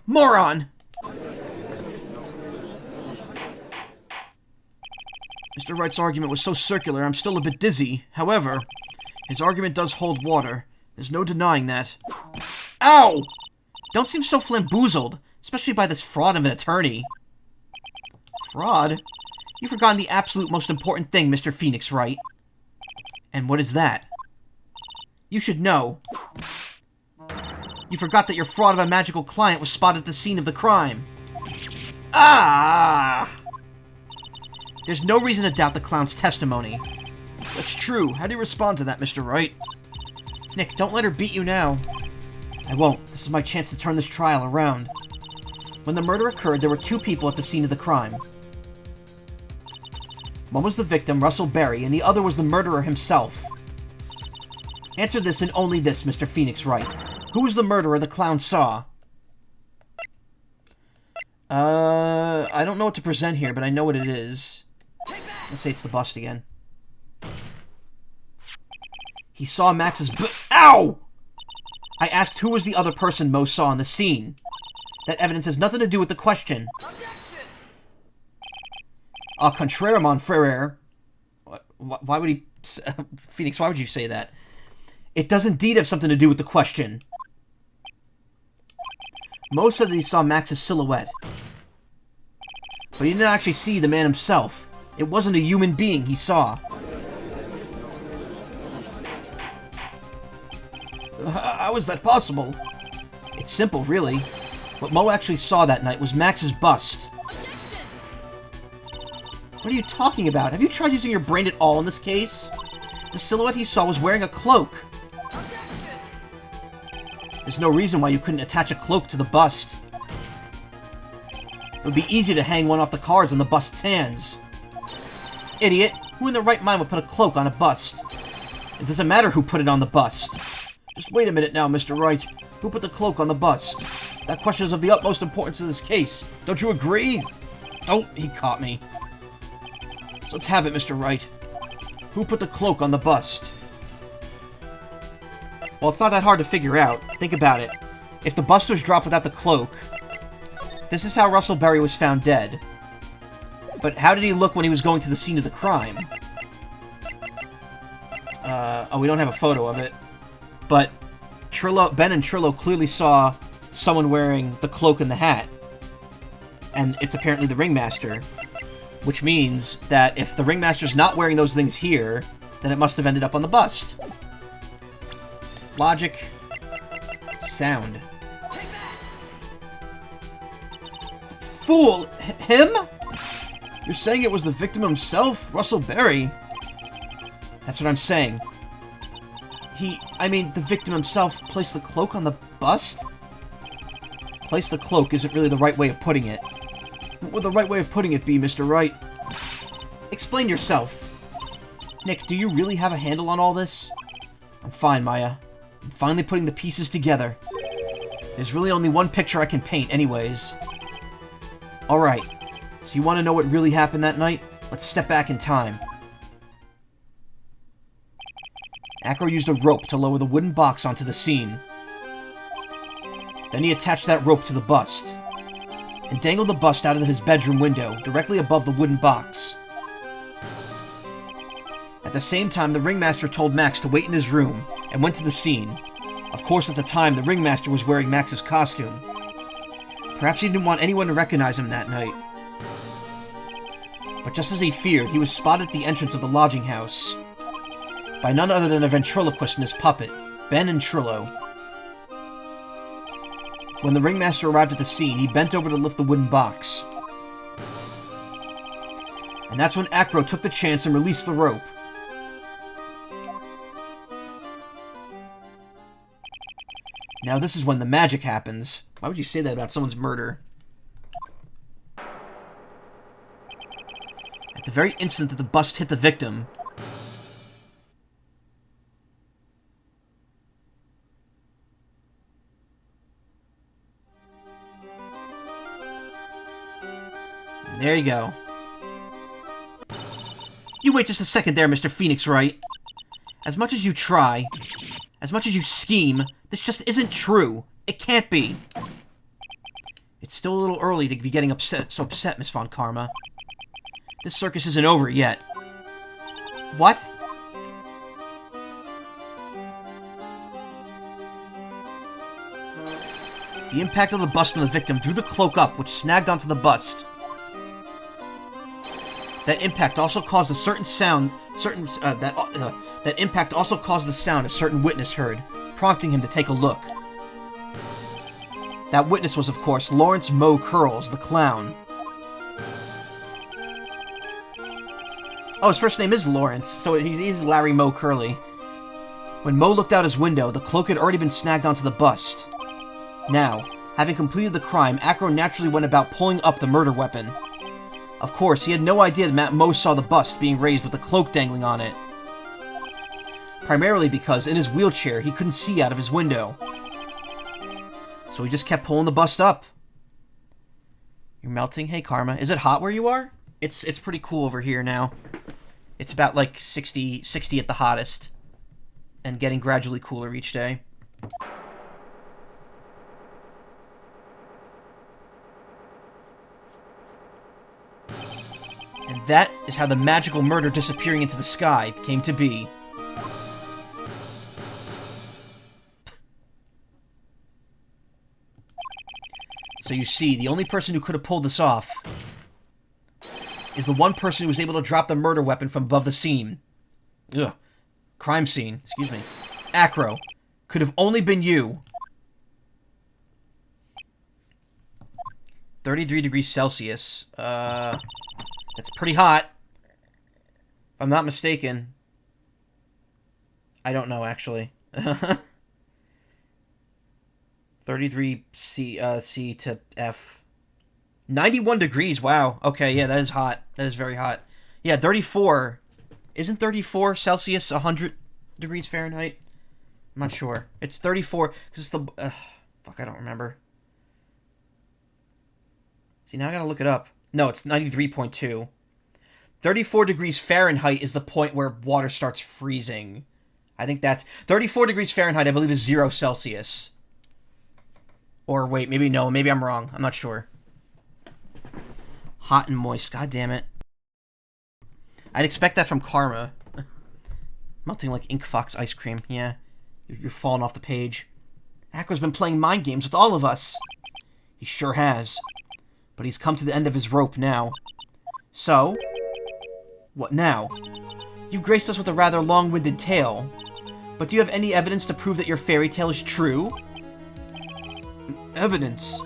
Moron! Mr. Wright's argument was so circular, I'm still a bit dizzy. However, his argument does hold water. There's no denying that. Ow! Don't seem so flamboozled, especially by this fraud of an attorney. Fraud? You've forgotten the absolute most important thing, Mr. Phoenix Wright. And what is that? You should know. You forgot that your fraud of a magical client was spotted at the scene of the crime. Ah! There's no reason to doubt the clown's testimony. That's true. How do you respond to that, Mr. Wright? Nick, don't let her beat you now. I won't. This is my chance to turn this trial around. When the murder occurred, there were two people at the scene of the crime. One was the victim, Russell Berry, and the other was the murderer himself. Answer this and only this, Mr. Phoenix Wright. Who was the murderer the clown saw? I don't know what to present here, but I know what it is. Let's say it's the bust again. He saw Max's Ow! I asked who was the other person Mo saw on the scene. That evidence has nothing to do with the question. Contraire, mon frere. Why would he... Phoenix, why would you say that? It does indeed have something to do with the question. Mo said that he saw Max's silhouette. But he didn't actually see the man himself. It wasn't a human being he saw. How is that possible? It's simple, really. What Mo actually saw that night was Max's bust. What are you talking about? Have you tried using your brain at all in this case? The silhouette he saw was wearing a cloak. There's no reason why you couldn't attach a cloak to the bust. It would be easy to hang one off the cards on the bust's hands. Idiot! Who in their right mind would put a cloak on a bust? It doesn't matter who put it on the bust. Just wait a minute now, Mr. Wright. Who put the cloak on the bust? That question is of the utmost importance in this case. Don't you agree? Oh, he caught me. So let's have it, Mr. Wright. Who put the cloak on the bust? Well, it's not that hard to figure out. Think about it. If the bust was dropped without the cloak, this is how Russell Berry was found dead. But how did he look when he was going to the scene of the crime? Oh, we don't have a photo of it. But Ben and Trillo clearly saw someone wearing the cloak and the hat. And it's apparently the ringmaster. Which means that if the ringmaster's not wearing those things here, then it must have ended up on the bust. Logic. Sound. Fool! Him? You're saying it was the victim himself? Russell Berry? That's what I'm saying. The victim himself placed the cloak on the bust? Place the cloak isn't really the right way of putting it. What would the right way of putting it be, Mr. Wright? Explain yourself. Nick, do you really have a handle on all this? I'm fine, Maya. I'm finally putting the pieces together. There's really only one picture I can paint anyways. Alright, so you want to know what really happened that night? Let's step back in time. Acro used a rope to lower the wooden box onto the scene. Then he attached that rope to the bust, and dangled the bust out of his bedroom window, directly above the wooden box. At the same time, the ringmaster told Max to wait in his room, and went to the scene. Of course, at the time, the ringmaster was wearing Max's costume. Perhaps he didn't want anyone to recognize him that night. But just as he feared, he was spotted at the entrance of the lodging house by none other than a ventriloquist and his puppet, Ben and Trillo. When the ringmaster arrived at the scene, he bent over to lift the wooden box. And that's when Acro took the chance and released the rope. Now this is when the magic happens. Why would you say that about someone's murder? At the very instant that the bust hit the victim, there you go. You wait just a second there, Mr. Phoenix Wright. As much as you try, as much as you scheme, this just isn't true. It can't be. It's still a little early to be getting so upset, Miss Von Karma. This circus isn't over yet. What? The impact of the bust on the victim drew the cloak up, which snagged onto the bust. That impact also caused a certain sound. That impact also caused the sound a certain witness heard, prompting him to take a look. That witness was, of course, Lawrence Moe Curls, the clown. Oh, his first name is Lawrence, so he's Larry Moe Curly. When Moe looked out his window, the cloak had already been snagged onto the bust. Now, having completed the crime, Acro naturally went about pulling up the murder weapon. Of course, he had no idea that Moe saw the bust being raised with the cloak dangling on it. Primarily because, in his wheelchair, he couldn't see out of his window. So he just kept pulling the bust up. You're melting? Hey, Karma. Is it hot where you are? It's pretty cool over here now. It's about like 60 at the hottest. And getting gradually cooler each day. And that is how the magical murder disappearing into the sky came to be. So you see, the only person who could have pulled this off is the one person who was able to drop the murder weapon from above the scene. Ugh. Crime scene, excuse me. Acro. Could have only been you. 33 degrees Celsius. That's pretty hot. If I'm not mistaken. I don't know, actually. 33 C to F. 91 degrees, wow. Okay, yeah, that is hot. That is very hot. Yeah, 34. Isn't 34 Celsius 100 degrees Fahrenheit? I'm not sure. It's 34, because it's the... Fuck, I don't remember. See, now I gotta look it up. No, it's 93.2. 34 degrees Fahrenheit is the point where water starts freezing. I think that's... 34 degrees Fahrenheit, I believe, is 0 Celsius. Or wait, maybe no. Maybe I'm wrong. I'm not sure. Hot and moist. God damn it. I'd expect that from Karma. Melting like Ink Fox ice cream. Yeah. You're falling off the page. Aqua's been playing mind games with all of us. He sure has. But he's come to the end of his rope now. So... what now? You've graced us with a rather long-winded tale. But do you have any evidence to prove that your fairy tale is true? Evidence?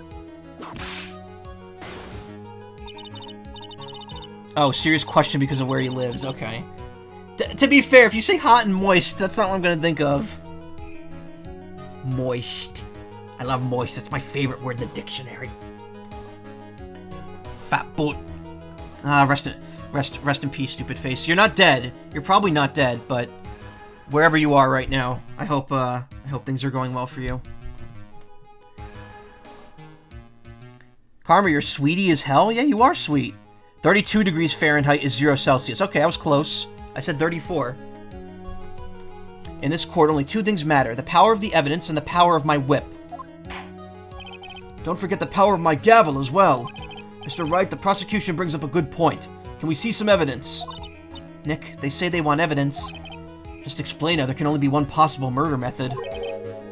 Oh, serious question because of where he lives. Okay. To be fair, if you say hot and moist, that's not what I'm gonna think of. Moist. I love moist. That's my favorite word in the dictionary. Fat boot. Ah, rest in peace, stupid face. You're not dead. You're probably not dead, but wherever you are right now, I hope things are going well for you. Karma, you're sweetie as hell? Yeah, you are sweet. 32 degrees Fahrenheit is 0 Celsius. Okay, I was close. I said 34. In this court, only two things matter. The power of the evidence and the power of my whip. Don't forget the power of my gavel as well. Mr. Wright, the prosecution brings up a good point. Can we see some evidence? Nick, they say they want evidence. Just explain how there can only be one possible murder method.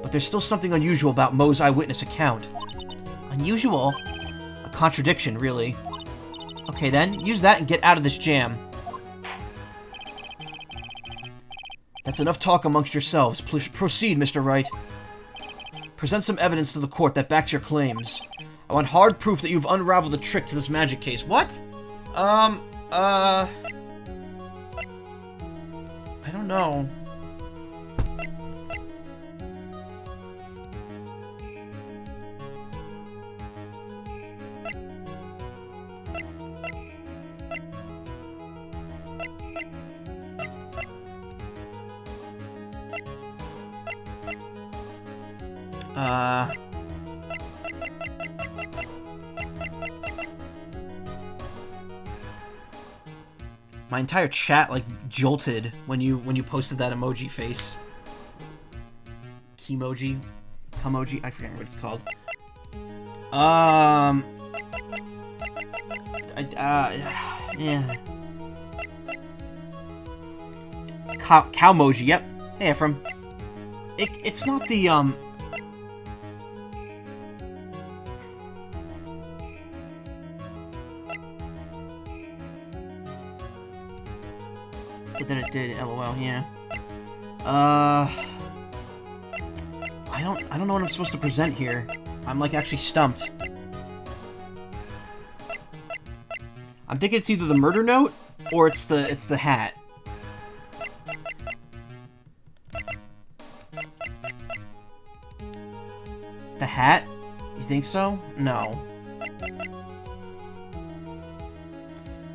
But there's still something unusual about Moe's eyewitness account. Unusual? A contradiction, really. Okay then, use that and get out of this jam. That's enough talk amongst yourselves. Proceed, Mr. Wright. Present some evidence to the court that backs your claims. I want hard proof that you've unraveled the trick to this magic case. What? I don't know. My entire chat, like, jolted when you posted that emoji face. Keymoji? Kamoji? I forget what it's called. Yeah. Cowmoji, yep. Hey, Ephraim. It's not the, But then it did, lol, yeah. I don't know what I'm supposed to present here. I'm, like, actually stumped. I'm thinking it's either the murder note, or it's the hat. The hat? You think so? No.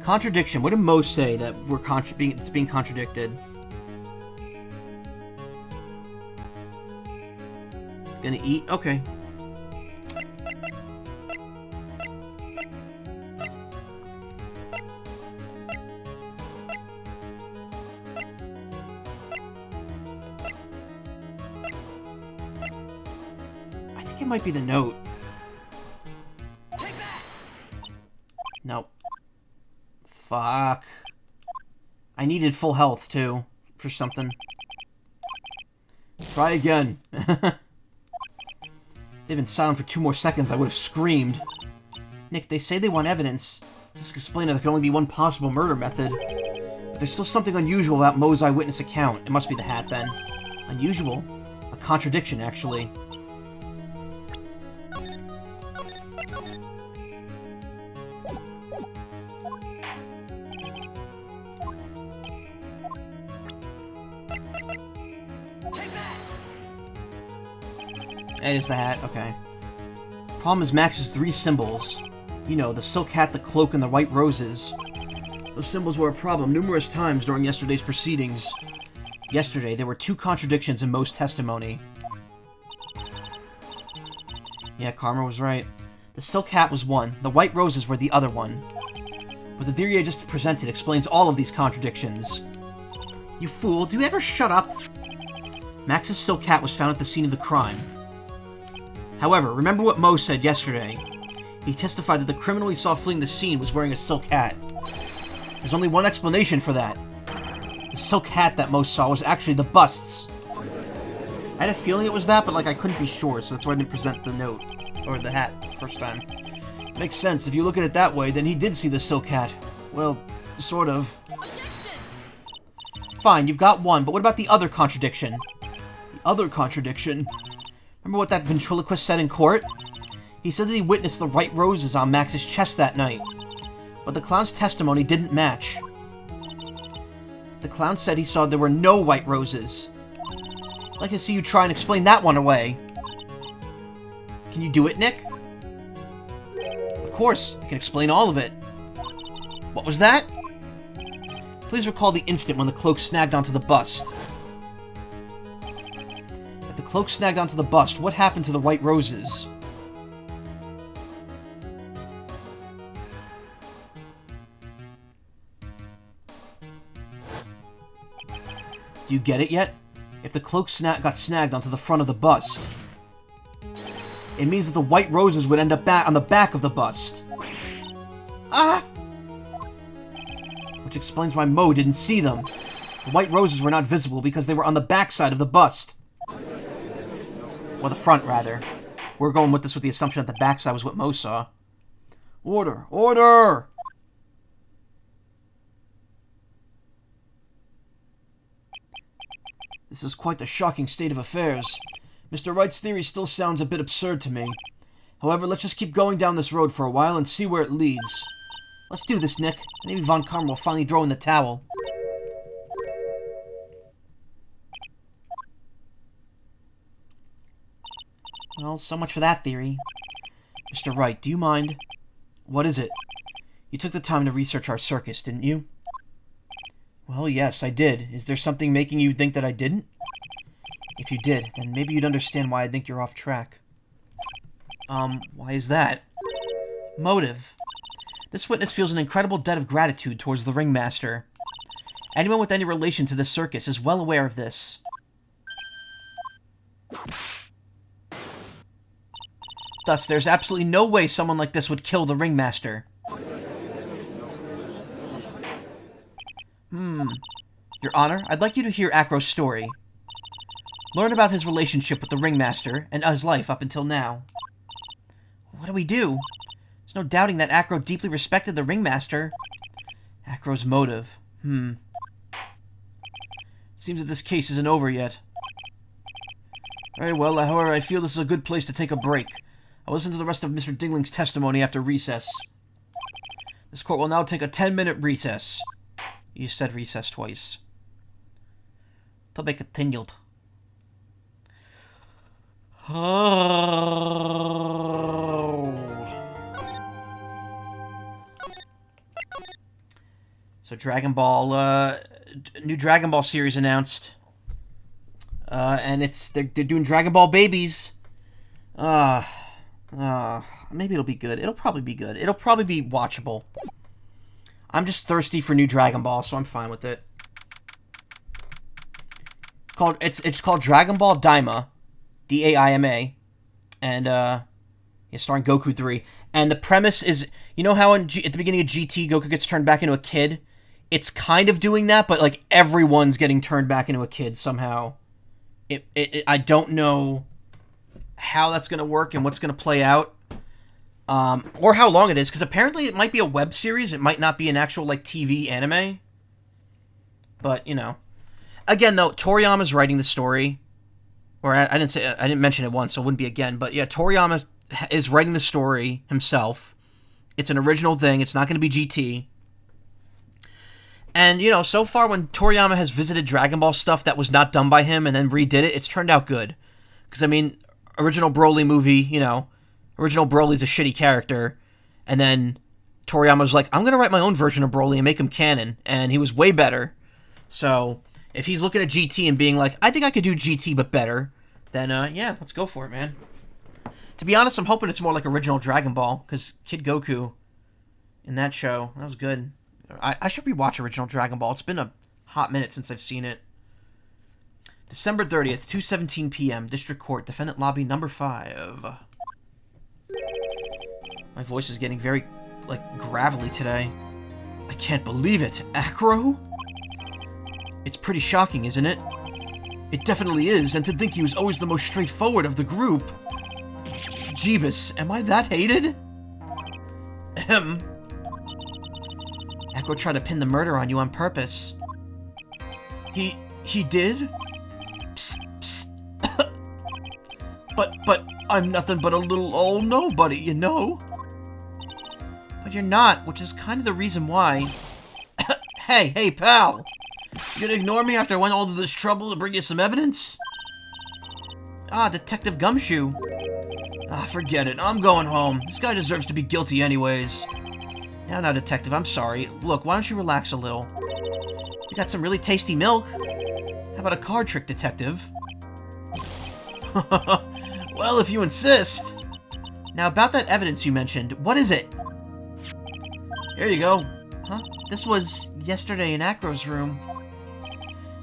Contradiction. What did Mo say that it's being contradicted? Gonna eat? Okay. I think it might be the note. Nope. Fuck. I needed full health, too, for something. Try again. They've been silent for 2 more seconds, I would have screamed. Nick, they say they want evidence. Just explain that there can only be one possible murder method. But there's still something unusual about Moe's eyewitness account. It must be the hat, then. Unusual? A contradiction, actually. It is the hat, okay. Problem is Max's 3 symbols. You know, the silk hat, the cloak, and the white roses. Those symbols were a problem numerous times during yesterday's proceedings. Yesterday, there were 2 contradictions in Moe's testimony. Yeah, Karma was right. The silk hat was one, the white roses were the other one. But the theory I just presented explains all of these contradictions. You fool, do you ever shut up? Max's silk hat was found at the scene of the crime. However, remember what Mo said yesterday. He testified that the criminal he saw fleeing the scene was wearing a silk hat. There's only one explanation for that. The silk hat that Mo saw was actually the bust's. I had a feeling it was that, but I couldn't be sure, so that's why I didn't present the note. Or the hat, first time. Makes sense. If you look at it that way, then he did see the silk hat. Well, sort of. Fine, you've got one, but what about the other contradiction? The other contradiction? Remember what that ventriloquist said in court? He said that he witnessed the white roses on Max's chest that night. But the clown's testimony didn't match. The clown said he saw there were no white roses. I'd like to see you try and explain that one away. Can you do it, Nick? Of course, I can explain all of it. What was that? Please recall the instant when the cloak snagged onto the bust. If the cloak snagged onto the bust, what happened to the white roses? Do you get it yet? If the cloak got snagged onto the front of the bust, it means that the white roses would end up on the back of the bust. Ah! Which explains why Mo didn't see them. The white roses were not visible because they were on the back side of the bust. Or the front, rather. We're going with this with the assumption that the back side was what Mo saw. Order! Order! This is quite the shocking state of affairs. Mr. Wright's theory still sounds a bit absurd to me. However, let's just keep going down this road for a while and see where it leads. Let's do this, Nick. Maybe Von Karma will finally throw in the towel. Well, so much for that theory. Mr. Wright, do you mind? What is it? You took the time to research our circus, didn't you? Well, yes, I did. Is there something making you think that I didn't? If you did, then maybe you'd understand why I think you're off track. Why is that? Motive. This witness feels an incredible debt of gratitude towards the ringmaster. Anyone with any relation to this circus is well aware of this. Thus, there's absolutely no way someone like this would kill the ringmaster. Your Honor, I'd like you to hear Acro's story. Learn about his relationship with the ringmaster and his life up until now. What do we do? There's no doubting that Acro deeply respected the ringmaster. Acro's motive. Seems that this case isn't over yet. Very well, however, I feel this is a good place to take a break. I'll listen to the rest of Mr. Dingling's testimony after recess. This court will now take a 10-minute recess. You said recess twice. To be continued. Oh. So Dragon Ball, new Dragon Ball series announced. And they're doing Dragon Ball Babies. Maybe it'll be good. It'll probably be good. It'll probably be watchable. I'm just thirsty for new Dragon Ball, so I'm fine with it. It's called Dragon Ball Daima, Daima, and starring Goku 3. And the premise is, you know how at the beginning of GT Goku gets turned back into a kid? It's kind of doing that, but like everyone's getting turned back into a kid somehow. I don't know how that's gonna work and what's gonna play out. Or how long it is, because apparently it might be a web series. It might not be an actual, TV anime. But, Again, though, Toriyama's writing the story. Or I didn't mention it once, so it wouldn't be again. But yeah, Toriyama is writing the story himself. It's an original thing. It's not going to be GT. And, so far when Toriyama has visited Dragon Ball stuff that was not done by him and then redid it, it's turned out good. Because, original Broly movie, original Broly's a shitty character, and then Toriyama was like, I'm going to write my own version of Broly and make him canon, and he was way better. So, if he's looking at GT and being like, I think I could do GT but better, then, yeah, let's go for it, man. To be honest, I'm hoping it's more like original Dragon Ball, because Kid Goku in that show, that was good. I should rewatch original Dragon Ball. It's been a hot minute since I've seen it. December 30th, 2:17 p.m., District Court, Defendant Lobby number 5. My voice is getting very, gravelly today. I can't believe it. Acro? It's pretty shocking, isn't it? It definitely is, and to think he was always the most straightforward of the group. Jeebus, am I that hated? Ahem. Acro tried to pin the murder on you on purpose. He did? Psst, psst. But I'm nothing but a little old nobody, you know? But you're not, which is kind of the reason why. Hey, pal! You gonna ignore me after I went all to this trouble to bring you some evidence? Ah, Detective Gumshoe. Ah, forget it. I'm going home. This guy deserves to be guilty anyways. Now, Detective, I'm sorry. Look, why don't you relax a little? You got some really tasty milk. How about a card trick, Detective? Well, if you insist. Now, about that evidence you mentioned, what is it? Here you go. Huh? This was yesterday in Acro's room.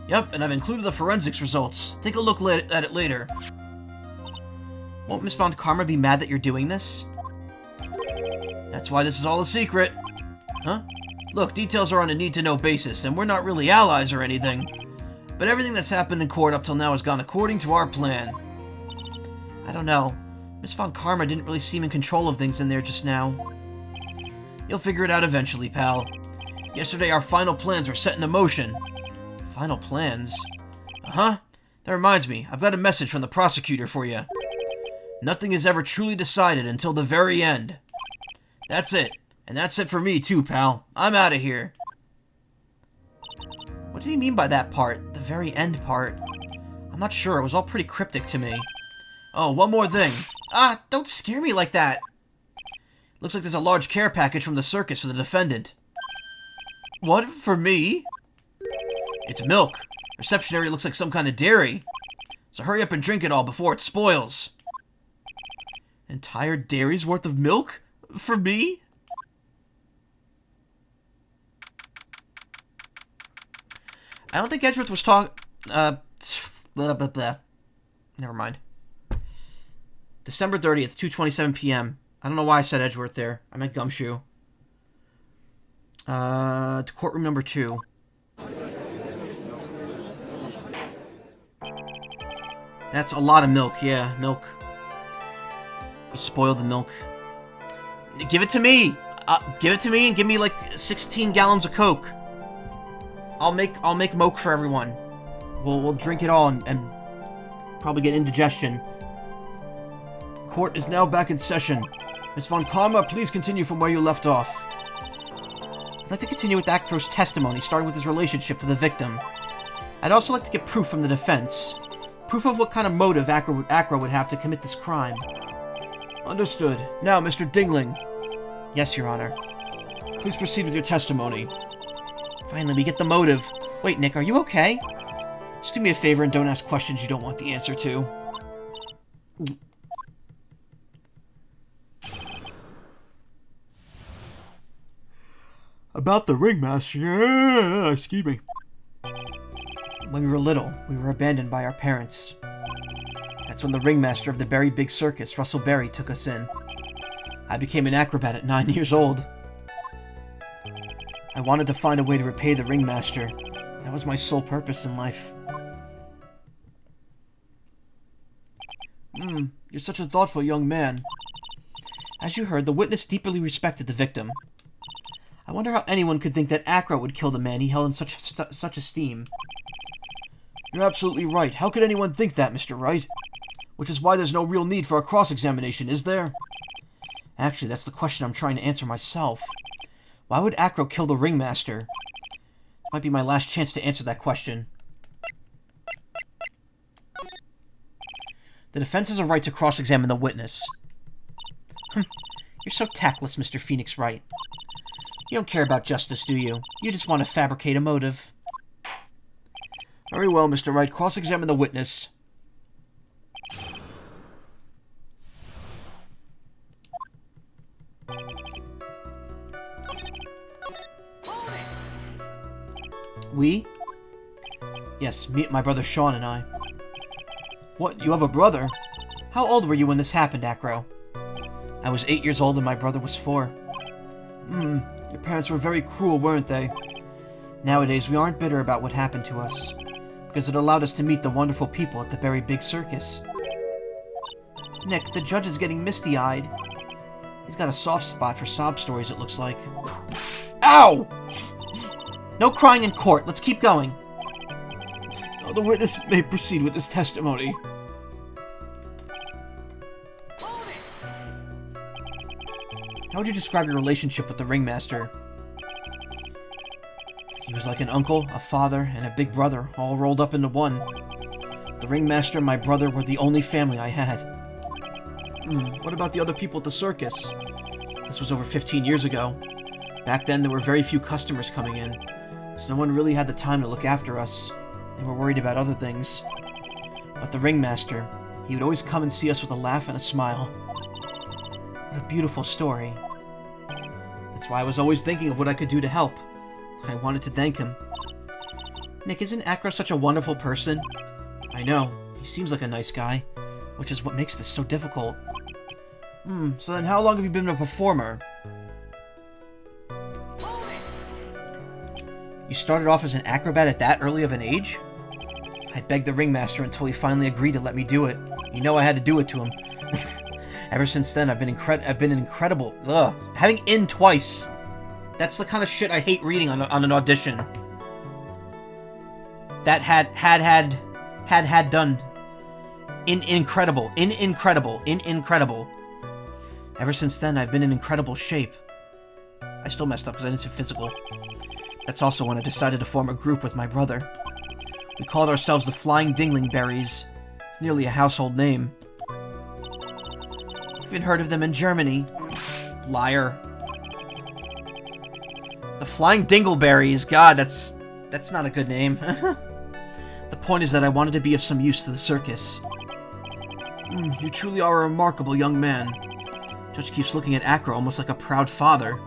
Yep, and I've included the forensics results. Take a look at it later. Won't Miss Von Karma be mad that you're doing this? That's why this is all a secret. Huh? Look, details are on a need-to-know basis, and we're not really allies or anything. But everything that's happened in court up till now has gone according to our plan. I don't know. Miss Von Karma didn't really seem in control of things in there just now. You'll figure it out eventually, pal. Yesterday our final plans were set into motion. Final plans? Uh-huh. That reminds me, I've got a message from the prosecutor for you. Nothing is ever truly decided until the very end. That's it. And that's it for me too, pal. I'm out of here. What did he mean by that part? The very end part? I'm not sure. It was all pretty cryptic to me. Oh, one more thing. Ah, don't scare me like that. Looks like there's a large care package from the circus for the defendant. What? For me? It's milk. Reception area looks like some kind of dairy. So hurry up and drink it all before it spoils. Entire dairy's worth of milk? For me? I don't think Edgeworth was blah, blah, blah. Never mind. December 30th, 2:27 p.m. I don't know why I said Edgeworth there. I meant Gumshoe. To courtroom number 2. That's a lot of milk, yeah, milk. You spoiled the milk. Give it to me! Give it to me and give me like 16 gallons of Coke. I'll make milk for everyone. We'll drink it all and probably get indigestion. Court is now back in session. Miss Von Karma, please continue from where you left off. I'd like to continue with Acro's testimony, starting with his relationship to the victim. I'd also like to get proof from the defense. Proof of what kind of motive Acro would have to commit this crime. Understood. Now, Mr. Dingling. Yes, Your Honor. Please proceed with your testimony. Finally, we get the motive. Wait, Nick, are you okay? Just do me a favor and don't ask questions you don't want the answer to. About the ringmaster, yeah, excuse me. When we were little, we were abandoned by our parents. That's when the ringmaster of the Berry Big Circus, Russell Berry, took us in. I became an acrobat at 9 years old. I wanted to find a way to repay the ringmaster. That was my sole purpose in life. You're such a thoughtful young man. As you heard, the witness deeply respected the victim. I wonder how anyone could think that Acro would kill the man he held in such esteem. You're absolutely right. How could anyone think that, Mr. Wright? Which is why there's no real need for a cross-examination, is there? Actually, that's the question I'm trying to answer myself. Why would Acro kill the ringmaster? Might be my last chance to answer that question. The defense has a right to cross-examine the witness. You're so tactless, Mr. Phoenix Wright. You don't care about justice, do you? You just want to fabricate a motive. Very well, Mr. Wright. Cross-examine the witness. We? Yes, my brother Sean and I. What, you have a brother? How old were you when this happened, Acro? I was 8 years old and my brother was 4. Your parents were very cruel, weren't they? Nowadays, we aren't bitter about what happened to us, because it allowed us to meet the wonderful people at the very big circus. Nick, the judge is getting misty-eyed. He's got a soft spot for sob stories, it looks like. Ow! No crying in court. Let's keep going. The witness may proceed with his testimony. How would you describe your relationship with the ringmaster? He was like an uncle, a father, and a big brother, all rolled up into one. The ringmaster and my brother were the only family I had. What about the other people at the circus? This was over 15 years ago. Back then, there were very few customers coming in, so no one really had the time to look after us. They were worried about other things. But the ringmaster, he would always come and see us with a laugh and a smile. What a beautiful story. That's why I was always thinking of what I could do to help. I wanted to thank him. Nick, isn't Acro such a wonderful person? I know. He seems like a nice guy, which is what makes this so difficult. So then how long have you been a performer? You started off as an acrobat at that early of an age? I begged the ringmaster until he finally agreed to let me do it. You know I had to do it to him. Ever since then, I've been incredible. Ugh. Having in twice. That's the kind of shit I hate reading on an audition. That had done. Incredible. Ever since then, I've been in incredible shape. I still messed up because I didn't say physical. That's also when I decided to form a group with my brother. We called ourselves the Flying Dinglingberries. It's nearly a household name. I've even heard of them in Germany. Liar. The Flying Dingleberries. God, that's not a good name. The point is that I wanted to be of some use to the circus. You truly are a remarkable young man. Judge keeps looking at Acro almost like a proud father.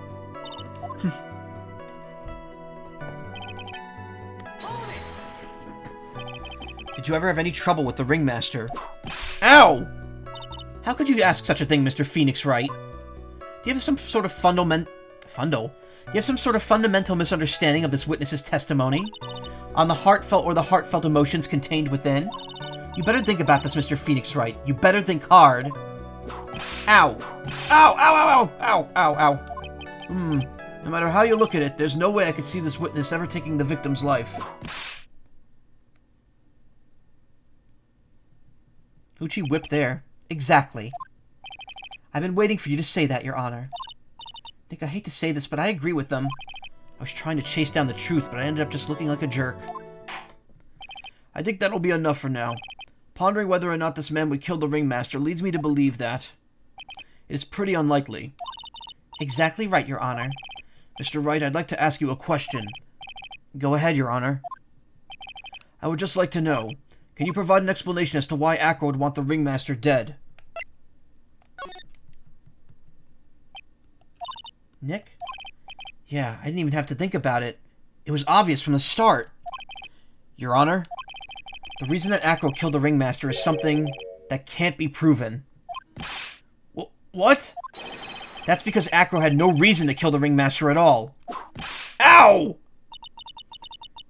Did you ever have any trouble with the ringmaster? Ow! How could you ask such a thing, Mr. Phoenix Wright? Do you have some sort of fundamental misunderstanding of this witness's testimony? On the heartfelt emotions contained within? You better think about this, Mr. Phoenix Wright. You better think hard. Ow! Ow! Ow! Ow! Ow! Ow! Ow! No matter how you look at it, there's no way I could see this witness ever taking the victim's life. Hoochie whip there. Exactly. I've been waiting for you to say that, Your Honor. Nick, I hate to say this, but I agree with them. I was trying to chase down the truth, but I ended up just looking like a jerk. I think that'll be enough for now. Pondering whether or not this man would kill the ringmaster leads me to believe that. It is pretty unlikely. Exactly right, Your Honor. Mr. Wright, I'd like to ask you a question. Go ahead, Your Honor. I would just like to know, can you provide an explanation as to why Acro would want the ringmaster dead? Nick? Yeah, I didn't even have to think about it. It was obvious from the start. Your Honor, the reason that Acro killed the ringmaster is something that can't be proven. What? That's because Acro had no reason to kill the ringmaster at all. Ow!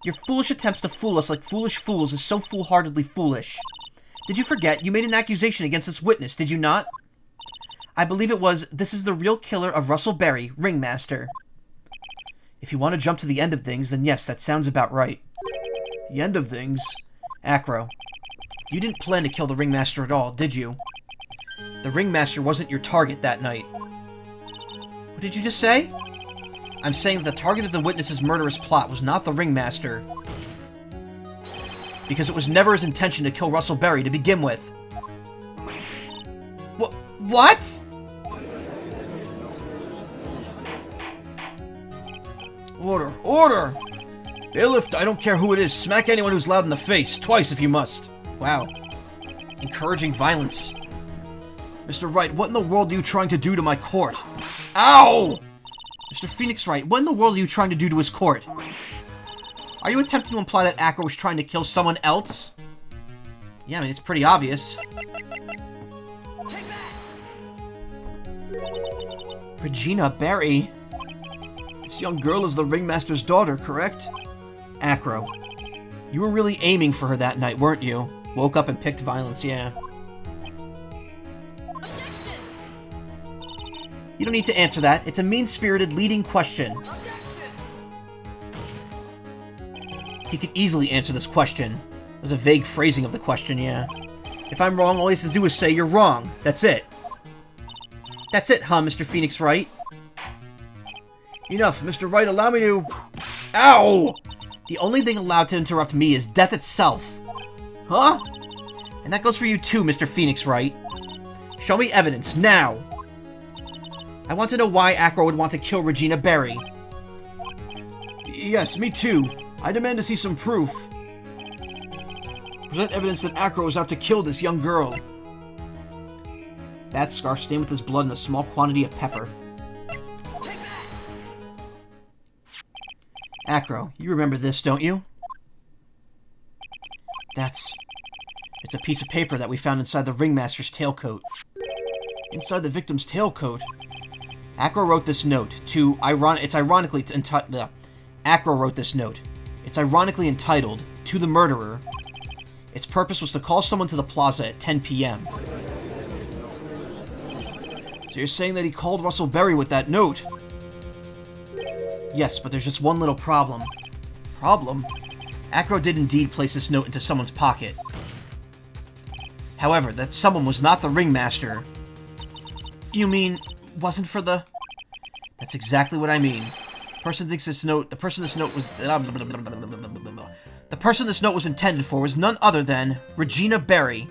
Your foolish attempts to fool us like foolish fools is so foolhardily foolish. Did you forget? You made an accusation against this witness, did you not? I believe it was, this is the real killer of Russell Berry, ringmaster. If you want to jump to the end of things, then yes, that sounds about right. The end of things? Acro, you didn't plan to kill the ringmaster at all, did you? The ringmaster wasn't your target that night. What did you just say? I'm saying that the target of the witness's murderous plot was not the ringmaster. Because it was never his intention to kill Russell Berry to begin with. What? Order! Order! Bailiff, I don't care who it is. Smack anyone who's loud in the face. Twice if you must. Wow. Encouraging violence. Mr. Wright, what in the world are you trying to do to my court? Ow! Mr. Phoenix Wright, what in the world are you trying to do to his court? Are you attempting to imply that Acro was trying to kill someone else? Yeah, I mean, it's pretty obvious. Regina Berry. This young girl is the ringmaster's daughter, correct? Acro. You were really aiming for her that night, weren't you? Woke up and picked violence, yeah. You don't need to answer that. It's a mean-spirited leading question. He could easily answer this question. It was a vague phrasing of the question, yeah. If I'm wrong, all he has to do is say you're wrong. That's it. That's it, huh, Mr. Phoenix Wright? Enough, Mr. Wright, allow me to... Ow! The only thing allowed to interrupt me is death itself. Huh? And that goes for you too, Mr. Phoenix Wright. Show me evidence, now! I want to know why Acro would want to kill Regina Berry. Yes, me too. I demand to see some proof. Present evidence that Acro is out to kill this young girl. That scarf stained with his blood and a small quantity of pepper. Acro, you remember this, don't you? It's a piece of paper that we found inside the ringmaster's tailcoat. Inside the victim's tailcoat? Acro wrote this note to... Acro wrote this note. It's ironically entitled, To the Murderer. Its purpose was to call someone to the plaza at 10 p.m. So you're saying that he called Russell Berry with that note? Yes, but there's just one little problem. Problem? Acro did indeed place this note into someone's pocket. However, that someone was not the ringmaster. You mean, wasn't for the... That's exactly what I mean. The person this note was intended for was none other than Regina Berry.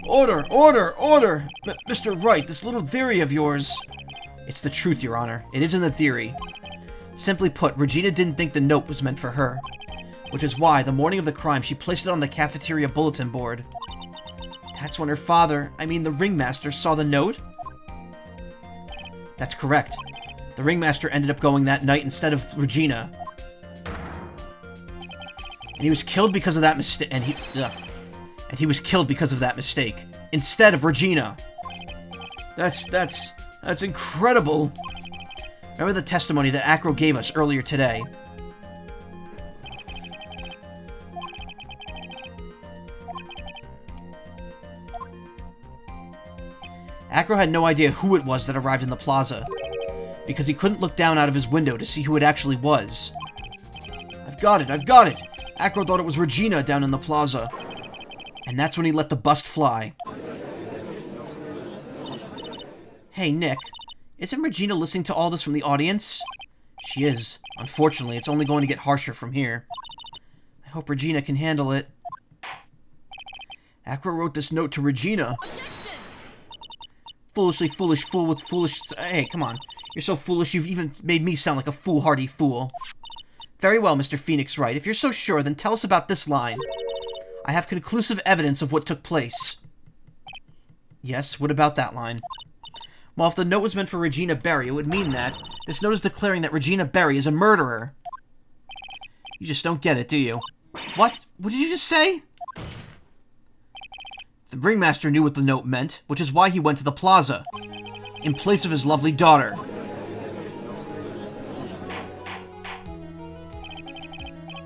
Order! Order! Order! Mr. Wright, this little theory of yours... It's the truth, Your Honor. It isn't a theory. Simply put, Regina didn't think the note was meant for her. Which is why, the morning of the crime, she placed it on the cafeteria bulletin board. That's when her father, the ringmaster, saw the note? That's correct. The ringmaster ended up going that night instead of Regina. And he was killed because of that mistake. And he was killed because of that mistake. Instead of Regina. That's incredible. Remember the testimony that Acro gave us earlier today. Acro had no idea who it was that arrived in the plaza, because he couldn't look down out of his window to see who it actually was. I've got it! Acro thought it was Regina down in the plaza. And that's when he let the bust fly. Hey, Nick, isn't Regina listening to all this from the audience? She is. Unfortunately, it's only going to get harsher from here. I hope Regina can handle it. Acro wrote this note to Regina. Foolishly foolish fool with foolish... Hey, come on. You're so foolish you've even made me sound like a foolhardy fool. Very well, Mr. Phoenix Wright. If you're so sure, then tell us about this line. I have conclusive evidence of what took place. Yes, what about that line? Well, if the note was meant for Regina Berry, it would mean that this note is declaring that Regina Berry is a murderer. You just don't get it, do you? What? What did you just say? The ringmaster knew what the note meant, which is why he went to the plaza, in place of his lovely daughter.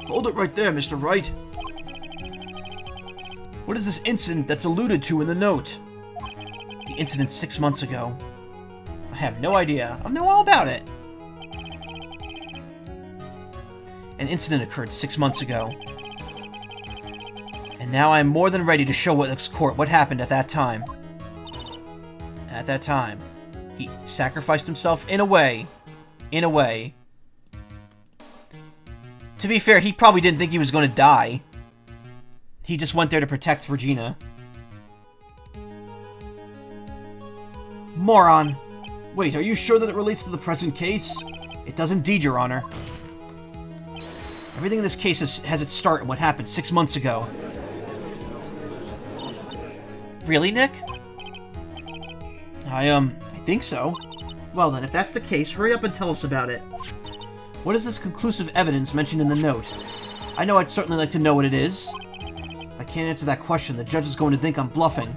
Hold it right there, Mr. Wright. What is this incident that's alluded to in the note? The incident 6 months ago. I have no idea. I know all about it. An incident occurred 6 months ago. And now I am more than ready to show this court what happened at that time. At that time, he sacrificed himself in a way. In a way. To be fair, he probably didn't think he was going to die. He just went there to protect Regina. Moron! Wait, are you sure that it relates to the present case? It does indeed, Your Honor. Everything in this case has its start in what happened 6 months ago. Really, Nick? I think so. Well then, if that's the case, hurry up and tell us about it. What is this conclusive evidence mentioned in the note? I know I'd certainly like to know what it is. If I can't answer that question, the judge is going to think I'm bluffing.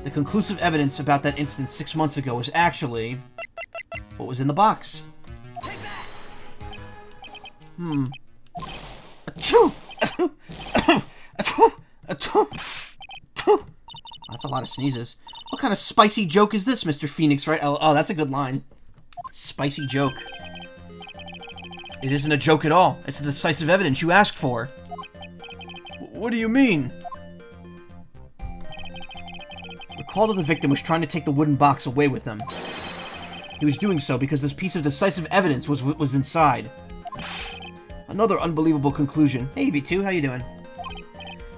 The conclusive evidence about that incident 6 months ago was actually... what was in the box? Achoo! That's a lot of sneezes. What kind of spicy joke is this, Mr. Phoenix, right? Oh, that's a good line. Spicy joke. It isn't a joke at all. It's the decisive evidence you asked for. What do you mean? Recall that the victim was trying to take the wooden box away with him. He was doing so because this piece of decisive evidence was inside. Another unbelievable conclusion. Hey, V2, how you doing?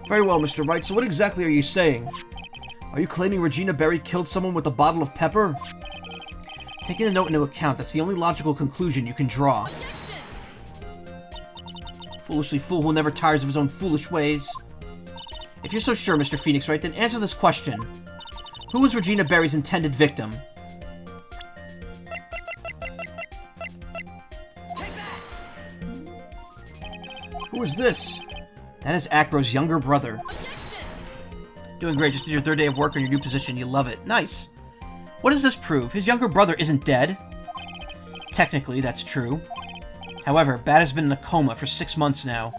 Very well, Mr. Wright, so what exactly are you saying? Are you claiming Regina Berry killed someone with a bottle of pepper? Taking the note into account, that's the only logical conclusion you can draw. Foolishly fool who never tires of his own foolish ways. If you're so sure, Mr. Phoenix, right, then answer this question. Who was Regina Berry's intended victim? Who is this? That is Acro's younger brother. Doing great, just did your 3rd day of work on your new position. You love it. Nice. What does this prove? His younger brother isn't dead. Technically, that's true. However, Bat has been in a coma for 6 months now.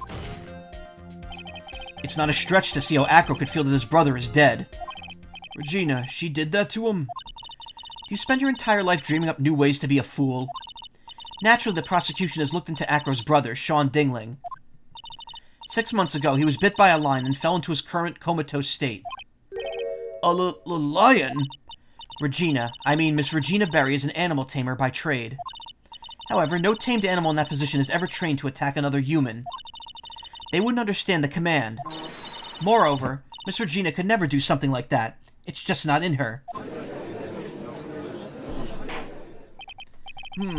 It's not a stretch to see how Acro could feel that his brother is dead. Regina, she did that to him? Do you spend your entire life dreaming up new ways to be a fool? Naturally, the prosecution has looked into Acro's brother, Sean Dingling. 6 months ago, he was bit by a lion and fell into his current comatose state. A lion? Regina, I mean Miss Regina Berry, is an animal tamer by trade. However, no tamed animal in that position is ever trained to attack another human. They wouldn't understand the command. Moreover, Miss Regina could never do something like that. It's just not in her.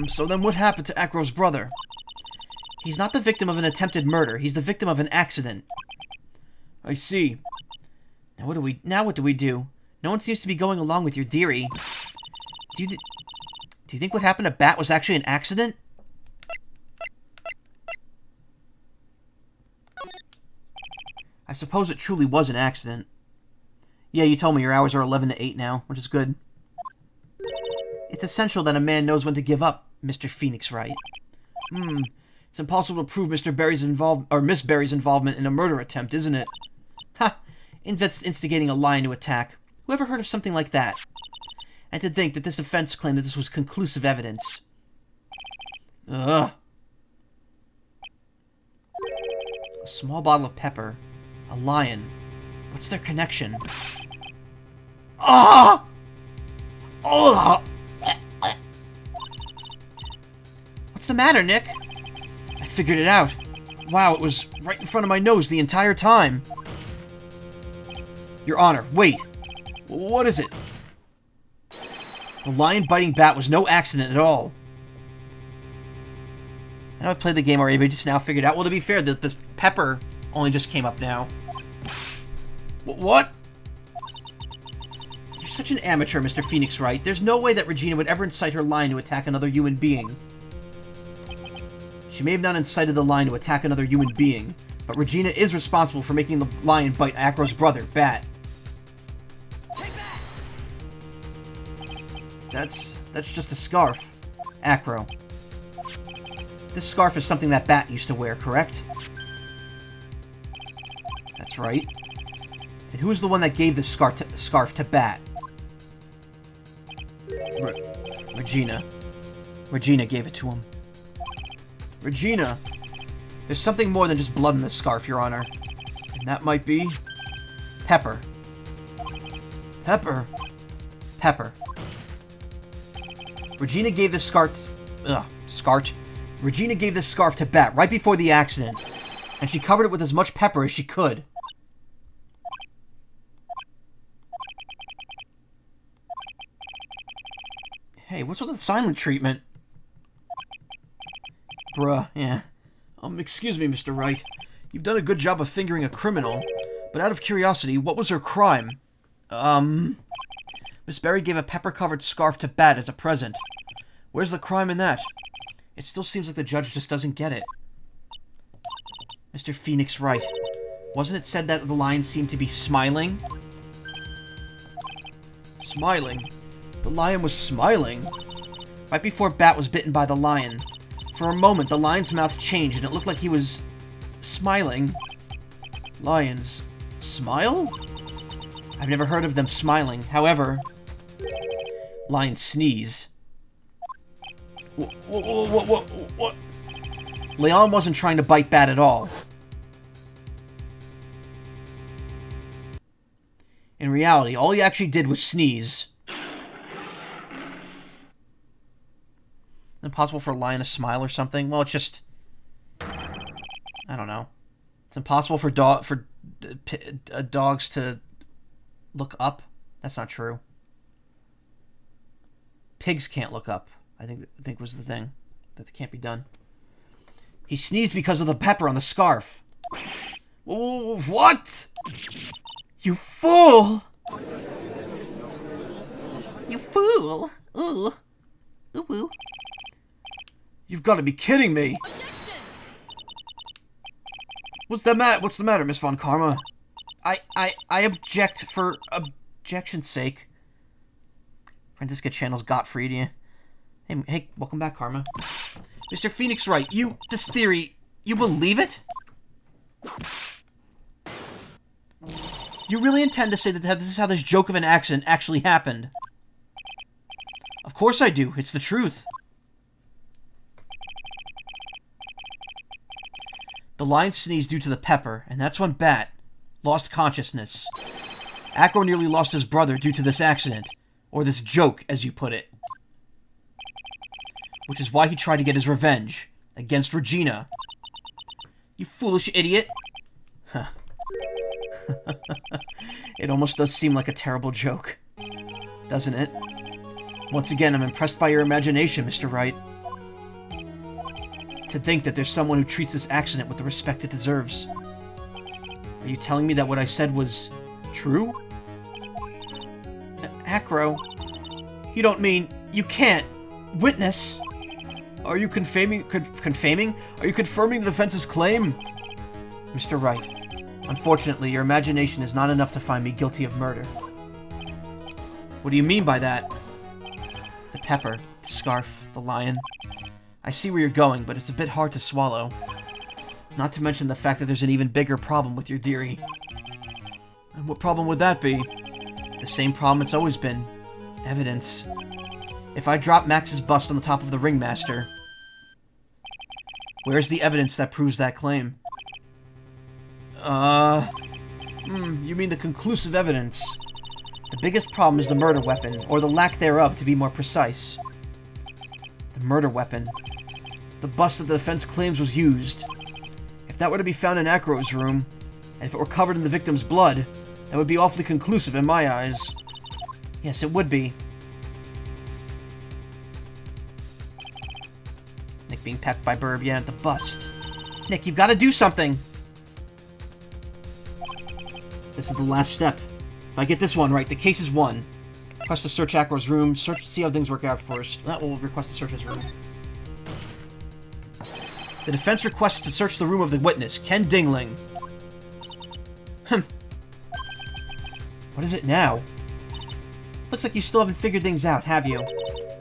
So then what happened to Acro's brother? He's not the victim of an attempted murder. He's the victim of an accident. I see. Now what do we do? No one seems to be going along with your theory. Do you think what happened to Bat was actually an accident? I suppose it truly was an accident. Yeah, you told me your hours are 11 to 8 now, which is good. It's essential that a man knows when to give up, Mr. Phoenix Wright. It's impossible to prove Mr. Berry's Miss Berry's involvement in a murder attempt, isn't it? Ha! Instigating a lion to attack. Whoever heard of something like that? And to think that this defense claimed that this was conclusive evidence. Ugh. A small bottle of pepper. A lion. What's their connection? Ah! Oh! What's the matter, Nick? I figured it out. Wow, it was right in front of my nose the entire time. Your Honor, wait. What is it? The lion-biting Bat was no accident at all. I know I've played the game already, but I just now figured out. Well, to be fair, the pepper only just came up now. What? You're such an amateur, Mr. Phoenix Wright. There's no way that Regina would ever incite her lion to attack another human being. She may have not incited the lion to attack another human being, but Regina is responsible for making the lion bite Acro's brother, Bat. That's just a scarf. Acro. This scarf is something that Bat used to wear, correct? That's right. And who was the one that gave this scarf to Bat? Regina. Regina gave it to him. Regina! There's something more than just blood in this scarf, Your Honor. And that might be... Pepper. Pepper. Pepper. Regina gave this Regina gave this scarf to Bat right before the accident, and she covered it with as much pepper as she could. Hey, what's with the silent treatment? Bruh, yeah. Excuse me, Mr. Wright. You've done a good job of fingering a criminal, but out of curiosity, what was her crime? Mr. Miss Berry gave a pepper-covered scarf to Bat as a present. Where's the crime in that? It still seems like the judge just doesn't get it. Mr. Phoenix Wright. Wasn't it said that the lion seemed to be smiling? Smiling? The lion was smiling? Right before Bat was bitten by the lion. For a moment, the lion's mouth changed and it looked like he was smiling. Lions smile? I've never heard of them smiling. However, lions sneeze. What? Leon wasn't trying to bite Bat at all. In reality, all he actually did was sneeze. Impossible for a lion to smile or something? Well, it's just... I don't know. It's impossible for dogs to look up? That's not true. Pigs can't look up, I think was the thing. That can't be done. He sneezed because of the pepper on the scarf. What? You fool! You fool! Ooh. Ooh woo. You've got to be kidding me! What's the matter, Miss Von Karma? I object for objection's sake. Francisca channels Gottfried, yeah. Hey, welcome back, Karma. Mr. Phoenix Wright, this theory, you believe it? You really intend to say that this is how this joke of an accident actually happened? Of course I do. It's the truth. The lion sneezed due to the pepper, and that's when Bat lost consciousness. Acro nearly lost his brother due to this accident. Or this joke, as you put it. Which is why he tried to get his revenge. Against Regina. You foolish idiot. Huh. It almost does seem like a terrible joke. Doesn't it? Once again, I'm impressed by your imagination, Mr. Wright. To think that there's someone who treats this accident with the respect it deserves. Are you telling me that what I said was true? Acro, you don't mean you can't witness? Are you confirming the defense's claim? Mr. Wright, unfortunately, your imagination is not enough to find me guilty of murder. What do you mean by that? The pepper, the scarf, the lion. I see where you're going, but it's a bit hard to swallow. Not to mention the fact that there's an even bigger problem with your theory. And what problem would that be? The same problem it's always been. Evidence. If I drop Max's bust on the top of the ringmaster, where's the evidence that proves that claim? You mean the conclusive evidence? The biggest problem is the murder weapon, or the lack thereof, to be more precise. The murder weapon. The bust that the defense claims was used. If that were to be found in Acro's room, and if it were covered in the victim's blood, that would be awfully conclusive in my eyes. Yes, it would be. Nick being pecked by Burb, yeah, the bust. Nick, you've got to do something! This is the last step. If I get this one right, the case is won. Request to search Acro's room. See how things work out first. That will request to search his room. The defense requests to search the room of the witness, Ken Dingling. What is it now? Looks like you still haven't figured things out, have you?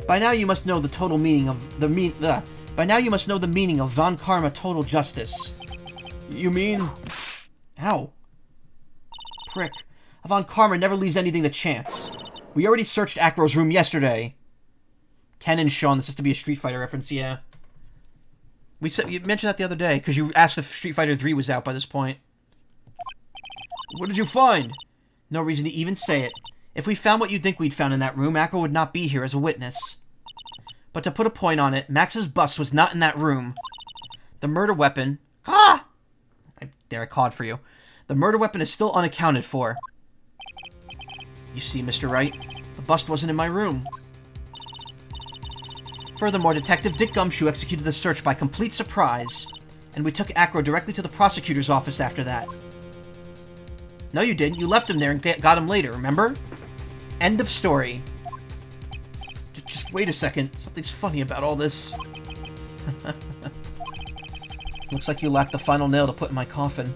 By now you must know the total meaning of By now you must know the meaning of Von Karma total justice. You mean? Ow. Prick. Von Karma never leaves anything to chance. We already searched Acro's room yesterday. Ken and Sean, this has to be a Street Fighter reference, yeah. You mentioned that the other day, because you asked if Street Fighter 3 was out by this point. What did you find? No reason to even say it. If we found what you'd think we'd found in that room, Acro would not be here as a witness. But to put a point on it, Max's bust was not in that room. The murder weapon... Ah! I cawed for you. The murder weapon is still unaccounted for. You see, Mr. Wright, the bust wasn't in my room. Furthermore, Detective Dick Gumshoe executed the search by complete surprise, and we took Acro directly to the prosecutor's office after that. No, you didn't. You left him there and got him later, remember? End of story. Just wait a second. Something's funny about all this. Looks like you lack the final nail to put in my coffin.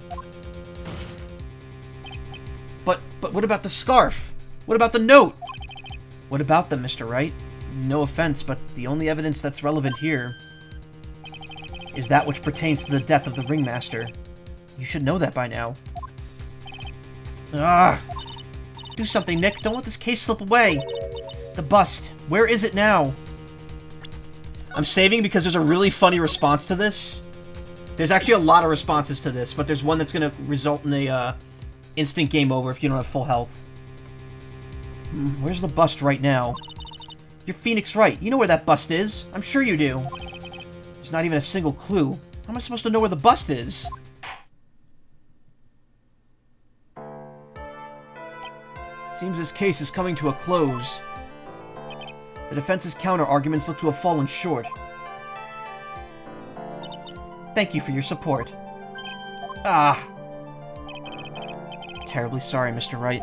But what about the scarf? What about the note? What about them, Mr. Wright? No offense, but the only evidence that's relevant here is that which pertains to the death of the ringmaster. You should know that by now. Ah! Do something, Nick. Don't let this case slip away. The bust. Where is it now? I'm saving because there's a really funny response to this. There's actually a lot of responses to this, but there's one that's going to result in a instant game over if you don't have full health. Where's the bust right now? You're Phoenix Wright. You know where that bust is. I'm sure you do. There's not even a single clue. How am I supposed to know where the bust is? Seems this case is coming to a close. The defense's counter-arguments look to have fallen short. Thank you for your support. Ah! Terribly sorry, Mr. Wright.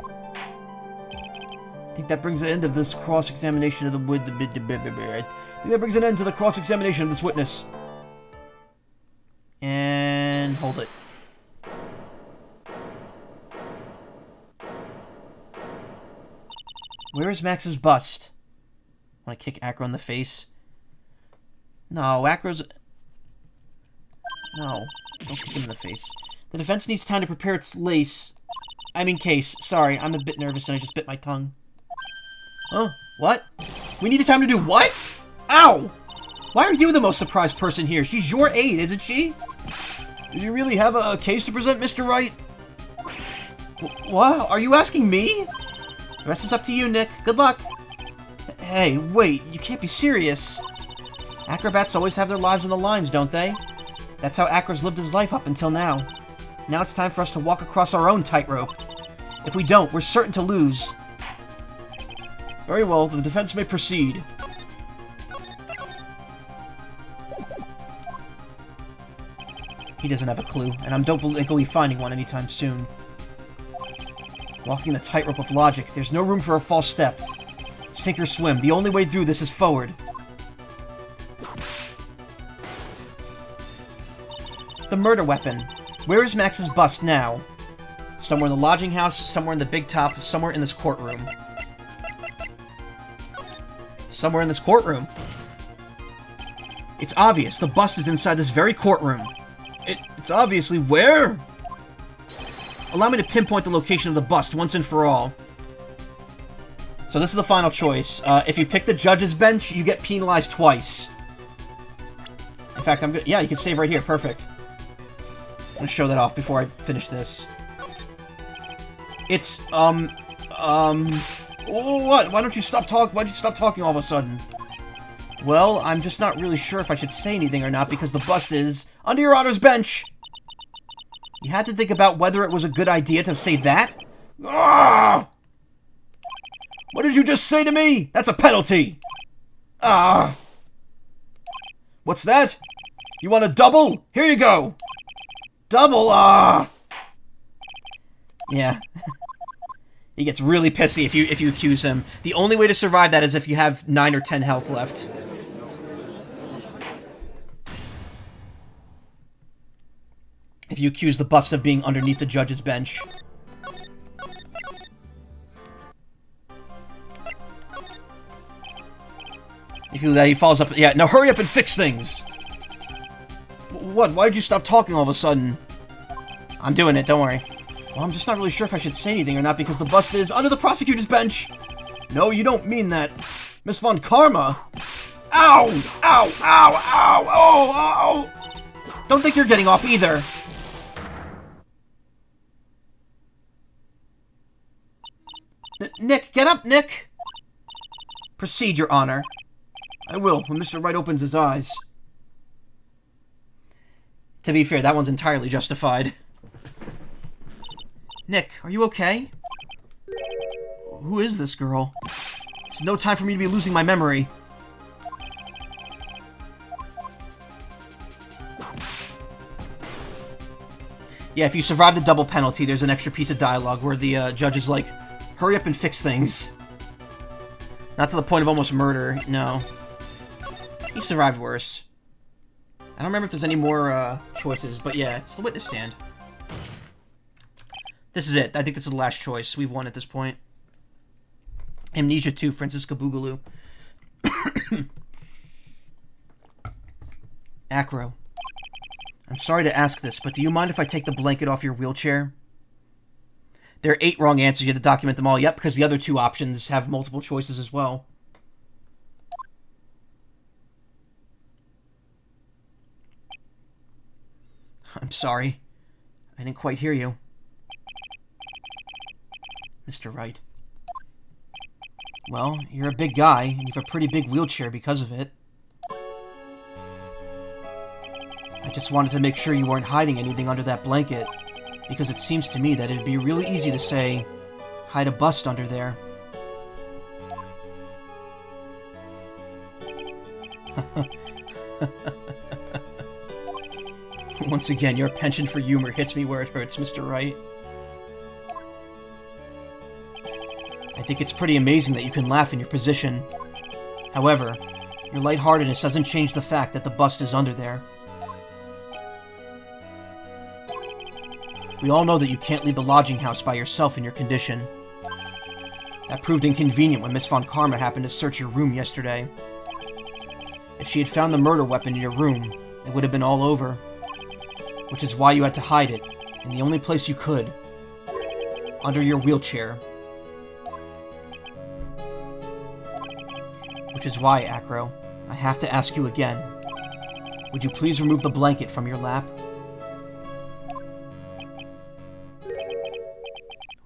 I think that brings the end of this cross-examination of the cross-examination of this witness. And hold it. Where is Max's bust? Want to kick Acro in the face? No, Acro's... No, don't kick him in the face. The defense needs time to prepare its case. Sorry, I'm a bit nervous and I just bit my tongue. Huh? What? We needed time to do what? Ow! Why are you the most surprised person here? She's your aide, isn't she? Do you really have a case to present, Mr. Wright? What? Are you asking me? The rest is up to you, Nick. Good luck. Hey, wait. You can't be serious. Acrobats always have their lives on the lines, don't they? That's how Acro's lived his life up until now. Now it's time for us to walk across our own tightrope. If we don't, we're certain to lose. Very well, the defense may proceed. He doesn't have a clue, and I don't think he'll be finding one anytime soon. Walking the tightrope of logic, there's no room for a false step. Sink or swim, the only way through this is forward. The murder weapon. Where is Max's bust now? Somewhere in the lodging house, somewhere in the big top, somewhere in this courtroom. Somewhere in this courtroom. It's obvious, the bust is inside this very courtroom. It's obviously where? Allow me to pinpoint the location of the bust once and for all. So this is the final choice. If you pick the judge's bench, you get penalized twice. In fact, I'm good. Yeah, you can save right here. Perfect. I'm gonna show that off before I finish this. It's, what? Why don't you stop talking? Why'd you stop talking all of a sudden? Well, I'm just not really sure if I should say anything or not because the bust is under your honor's bench. You had to think about whether it was a good idea to say that? Ah! What did you just say to me? That's a penalty! Ah! What's that? You want a double? Here you go! Double, ah! Yeah. He gets really pissy if you accuse him. The only way to survive that is if you have 9 or 10 health left. If you accuse the bust of being underneath the judge's bench. If he follows up... Yeah, now hurry up and fix things! What? Why did you stop talking all of a sudden? I'm doing it, don't worry. Well, I'm just not really sure if I should say anything or not because the bust is under the prosecutor's bench! No, you don't mean that. Miss Von Karma! Ow! Ow! Ow! Ow! Oh! Ow! Don't think you're getting off either! Nick, get up, Nick! Proceed, Your Honor. I will, when Mr. Wright opens his eyes. To be fair, that one's entirely justified. Nick, are you okay? Who is this girl? It's no time for me to be losing my memory. Yeah, if you survive the double penalty, there's an extra piece of dialogue where the judge is like, hurry up and fix things. Not to the point of almost murder, no. He survived worse. I don't remember if there's any more choices, but yeah, it's the witness stand. This is it. I think this is the last choice. We've won at this point. Amnesia 2, Francisca Boogaloo. Acro. I'm sorry to ask this, but do you mind if I take the blanket off your wheelchair? There are 8 wrong answers. You have to document them all. Yep, because the other 2 options have multiple choices as well. I'm sorry. I didn't quite hear you. Mr. Wright. Well, you're a big guy, and you have a pretty big wheelchair because of it. I just wanted to make sure you weren't hiding anything under that blanket, because it seems to me that it'd be really easy to say, hide a bust under there. Once again, your penchant for humor hits me where it hurts, Mr. Wright. I think it's pretty amazing that you can laugh in your position. However, your lightheartedness doesn't change the fact that the bust is under there. We all know that you can't leave the lodging house by yourself in your condition. That proved inconvenient when Miss Von Karma happened to search your room yesterday. If she had found the murder weapon in your room, it would have been all over. Which is why you had to hide it, in the only place you could. Under your wheelchair. Which is why, Acro, I have to ask you again. Would you please remove the blanket from your lap?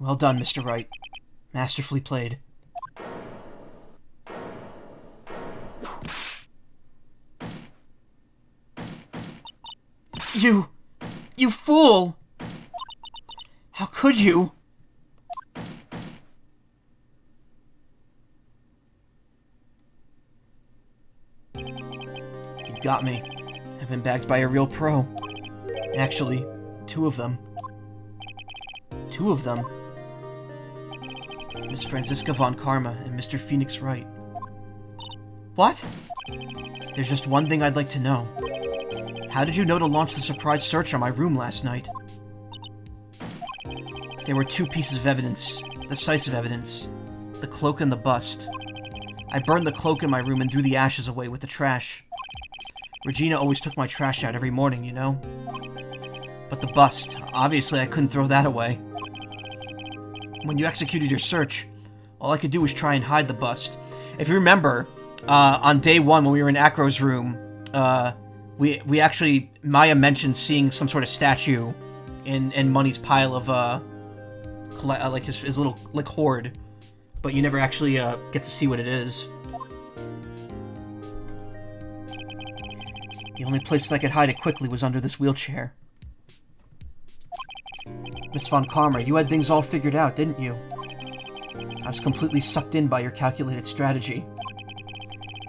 Well done, Mr. Wright. Masterfully played. You fool! How could you? You've got me. I've been bagged by a real pro. Actually, 2 of them. 2 of them. Miss Francisca Von Karma and Mr. Phoenix Wright. What? There's just one thing I'd like to know. How did you know to launch the surprise search on my room last night? There were 2 pieces of evidence, decisive evidence. The cloak and the bust. I burned the cloak in my room and threw the ashes away with the trash. Regina always took my trash out every morning, you know? But the bust, obviously I couldn't throw that away. When you executed your search, all I could do was try and hide the bust. If you remember, on day 1 when we were in Acro's room, we actually, Maya mentioned seeing some sort of statue in Money's pile of, like his little, like, hoard. But you never actually, get to see what it is. The only place that I could hide it quickly was under this wheelchair. Miss Von Karma, you had things all figured out, didn't you? I was completely sucked in by your calculated strategy.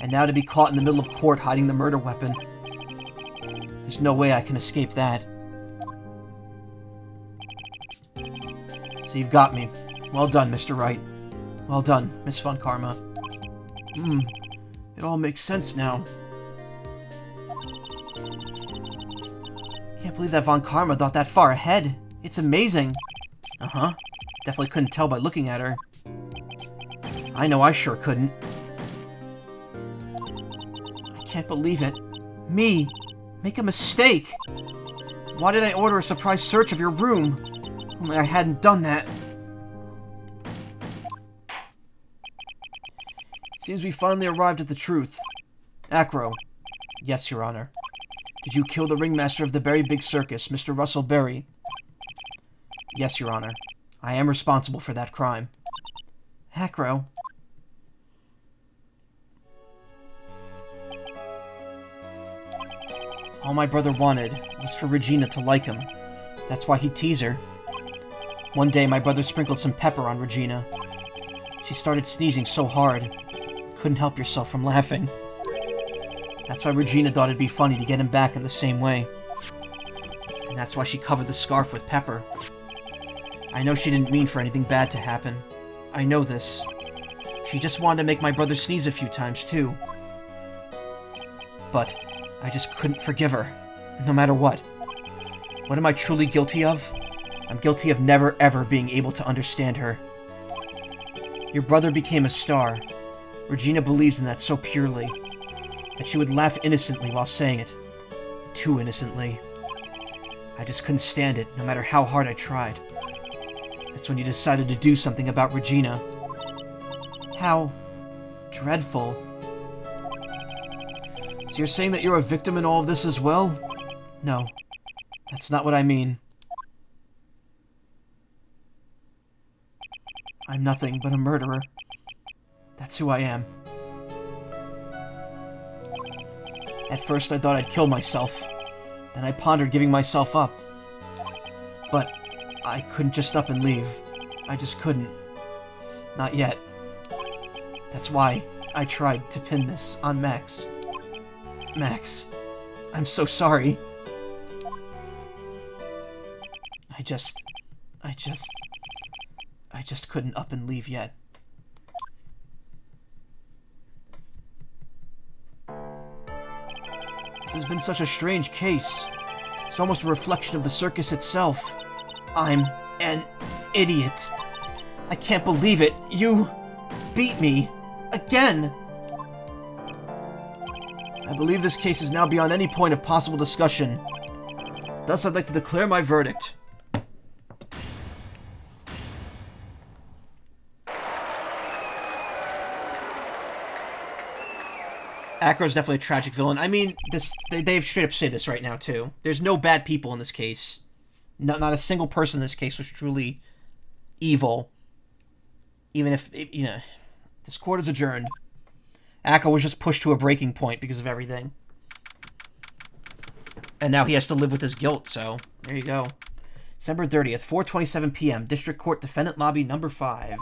And now to be caught in the middle of court hiding the murder weapon. There's no way I can escape that. So you've got me. Well done, Mr. Wright. Well done, Miss Von Karma. It all makes sense now. Can't believe that Von Karma thought that far ahead. It's amazing. Uh-huh. Definitely couldn't tell by looking at her. I know I sure couldn't. I can't believe it. Me. Make a mistake. Why did I order a surprise search of your room? Only I hadn't done that. It seems we finally arrived at the truth. Acro. Yes, Your Honor. Did you kill the ringmaster of the Berry Big Circus, Mr. Russell Berry? Yes, Your Honor. I am responsible for that crime. Acro. All my brother wanted was for Regina to like him. That's why he'd tease her. One day, my brother sprinkled some pepper on Regina. She started sneezing so hard, couldn't help herself from laughing. That's why Regina thought it'd be funny to get him back in the same way. And that's why she covered the scarf with pepper. I know she didn't mean for anything bad to happen. I know this. She just wanted to make my brother sneeze a few times, too. But I just couldn't forgive her, no matter what. What am I truly guilty of? I'm guilty of never, ever being able to understand her. Your brother became a star. Regina believes in that so purely, that she would laugh innocently while saying it. Too innocently. I just couldn't stand it, no matter how hard I tried. That's when you decided to do something about Regina. How dreadful. So you're saying that you're a victim in all of this as well? No, that's not what I mean. I'm nothing but a murderer. That's who I am. At first I thought I'd kill myself. Then I pondered giving myself up. But I couldn't just up and leave. I just couldn't. Not yet. That's why I tried to pin this on Max. Max, I'm so sorry. I just couldn't up and leave yet. This has been such a strange case. It's almost a reflection of the circus itself. I'm an idiot. I can't believe it. You beat me. Again. I believe this case is now beyond any point of possible discussion. Thus, I'd like to declare my verdict. Acro's definitely a tragic villain. I mean, they straight up say this right now, too. There's no bad people in this case. Not a single person in this case was truly evil. Even if, you know, this court is adjourned. Acro was just pushed to a breaking point because of everything. And now he has to live with his guilt, so there you go. December 30th, 4:27 p.m., District Court Defendant Lobby number 5.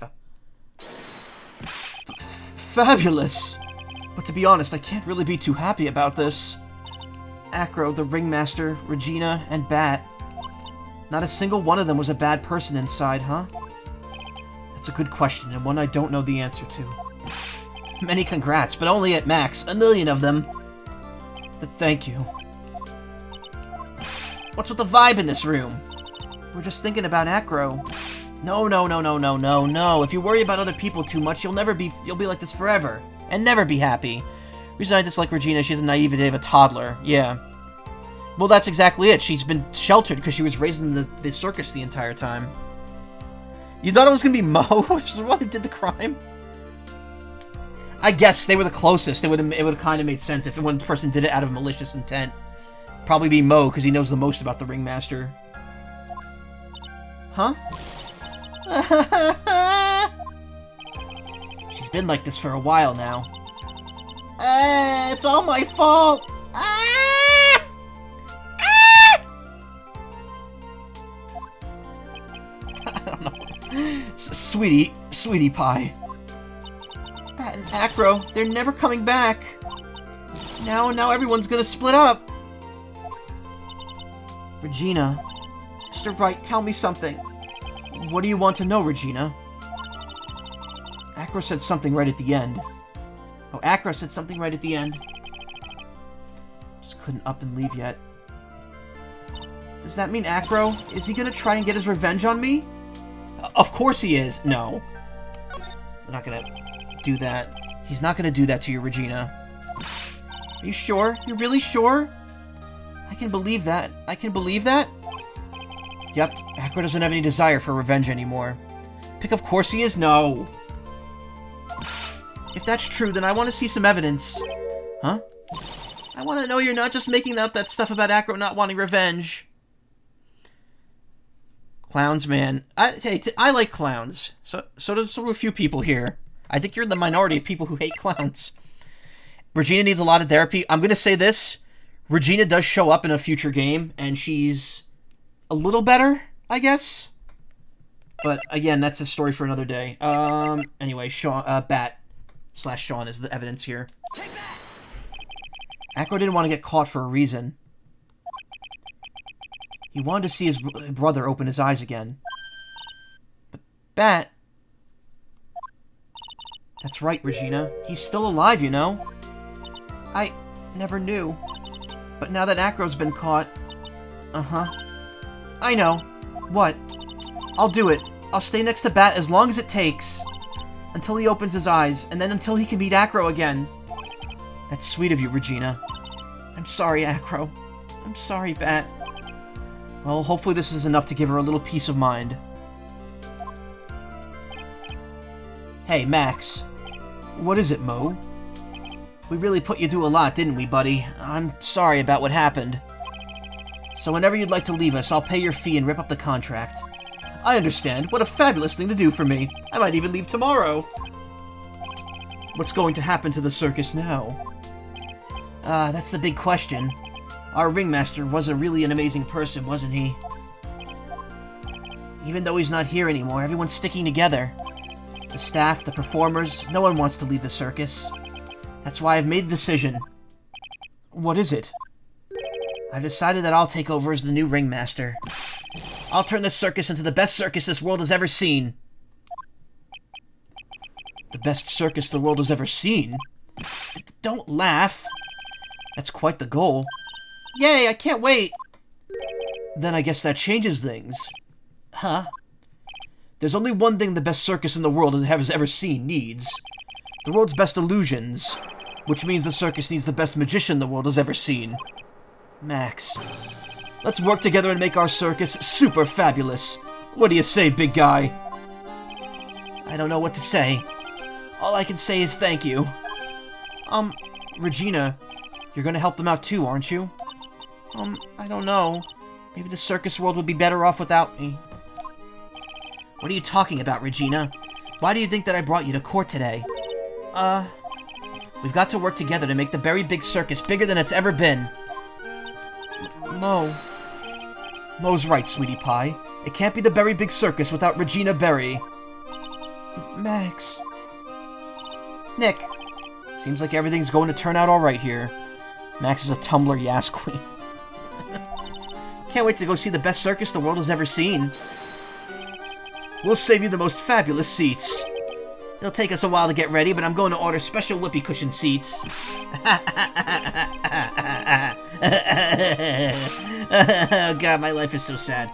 Fabulous! But to be honest, I can't really be too happy about this. Acro, the ringmaster, Regina, and Bat. Not a single one of them was a bad person inside, huh? That's a good question, and one I don't know the answer to. Many congrats, but only at max. 1,000,000 of them. Thank you. What's with the vibe in this room? We're just thinking about Acro. No. If you worry about other people too much, you'll be like this forever. And never be happy. Reason I dislike Regina, she has a naivete of a toddler. Yeah. Well, that's exactly it. She's been sheltered because she was raised in the circus the entire time. You thought it was going to be Mo, which is the one who did the crime? I guess they were the closest. It would have kind of made sense if one person did it out of malicious intent. Probably be Mo, because he knows the most about the ringmaster. Huh? She's been like this for a while now. It's all my fault! I don't know. Sweetie pie. Bat and Acro, they're never coming back. Now everyone's gonna split up. Regina. Mr. Wright, tell me something. What do you want to know, Regina? Acro said something right at the end. Oh, Acro said something right at the end. Just couldn't up and leave yet. Does that mean Acro? Is he gonna try and get his revenge on me? Of course he is. No. I'm not gonna do that. He's not gonna do that to you, Regina. Are you sure? You're really sure? I can believe that. I can believe that? Yep, Acro doesn't have any desire for revenge anymore. Pick of course he is? No. If that's true, then I want to see some evidence. Huh? I want to know you're not just making up that stuff about Acro not wanting revenge. Clowns, man. I like clowns. So do a few people here. I think you're in the minority of people who hate clowns. Regina needs a lot of therapy. I'm going to say this. Regina does show up in a future game, and she's a little better, I guess. But, again, that's a story for another day. Anyway, Bat/Sean is the evidence here. Acro didn't want to get caught for a reason. He wanted to see his brother open his eyes again. But Bat... That's right, Regina. He's still alive, you know? I never knew. But now that Acro's been caught... Uh-huh. I know. What? I'll do it. I'll stay next to Bat as long as it takes. Until he opens his eyes, and then until he can meet Acro again. That's sweet of you, Regina. I'm sorry, Acro. I'm sorry, Bat. Well, hopefully this is enough to give her a little peace of mind. Hey, Max. What is it, Mo? We really put you through a lot, didn't we, buddy? I'm sorry about what happened. So whenever you'd like to leave us, I'll pay your fee and rip up the contract. I understand. What a fabulous thing to do for me. I might even leave tomorrow. What's going to happen to the circus now? That's the big question. Our ringmaster was really an amazing person, wasn't he? Even though he's not here anymore, everyone's sticking together. The staff, the performers, no one wants to leave the circus. That's why I've made the decision. What is it? I've decided that I'll take over as the new ringmaster. I'll turn this circus into the best circus this world has ever seen. The best circus the world has ever seen? Don't laugh. That's quite the goal. Yay, I can't wait! Then I guess that changes things. Huh? There's only one thing the best circus in the world has ever seen needs. The world's best illusions. Which means the circus needs the best magician the world has ever seen. Max. Let's work together and make our circus super fabulous. What do you say, big guy? I don't know what to say. All I can say is thank you. Regina, you're gonna help them out too, aren't you? I don't know. Maybe the circus world would be better off without me. What are you talking about, Regina? Why do you think that I brought you to court today? We've got to work together to make the Berry Big Circus bigger than it's ever been. Mo. Mo's right, sweetie pie. It can't be the Berry Big Circus without Regina Berry. Max. Nick. Seems like everything's going to turn out alright here. Max is a Tumblr Yas Queen. Can't wait to go see the best circus the world has ever seen. We'll save you the most fabulous seats. It'll take us a while to get ready, but I'm going to order special whoopee cushion seats. Oh god, my life is so sad.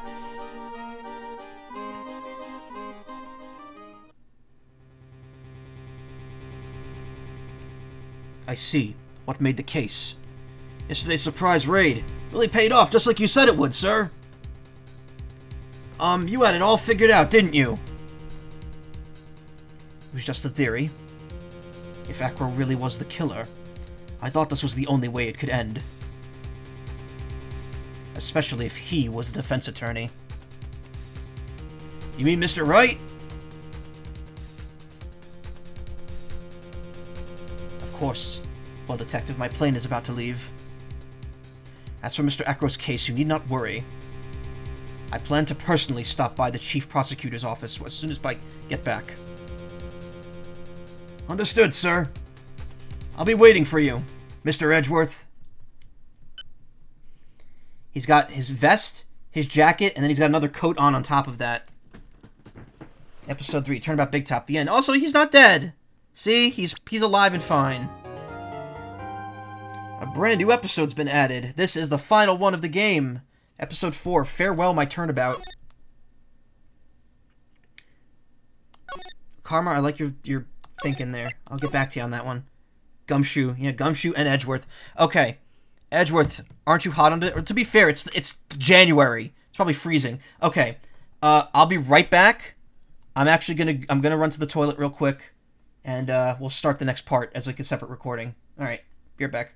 I see. What made the case? Yesterday's surprise raid really paid off just like you said it would, sir. You had it all figured out, didn't you? It was just a theory. If Acro really was the killer, I thought this was the only way it could end. Especially if he was the defense attorney. You mean Mr. Wright? Of course. Well, Detective, my plane is about to leave. As for Mr. Acro's case, you need not worry. I plan to personally stop by the Chief Prosecutor's office as soon as I get back. Understood, sir. I'll be waiting for you, Mr. Edgeworth. He's got his vest, his jacket, and then he's got another coat on top of that. Episode 3, Turnabout Big Top, the end. Also, he's not dead. See? He's alive and fine. A brand new episode's been added. This is the final one of the game. Episode 4, Farewell My Turnabout. Karma, I like your thinking there. I'll get back to you on that one. Gumshoe. Yeah, Gumshoe and Edgeworth. Okay. Edgeworth, aren't you hot on it? Or to be fair, it's January. It's probably freezing. Okay. I'll be right back. I'm gonna run to the toilet real quick. And we'll start the next part as like a separate recording. Alright. Be right back.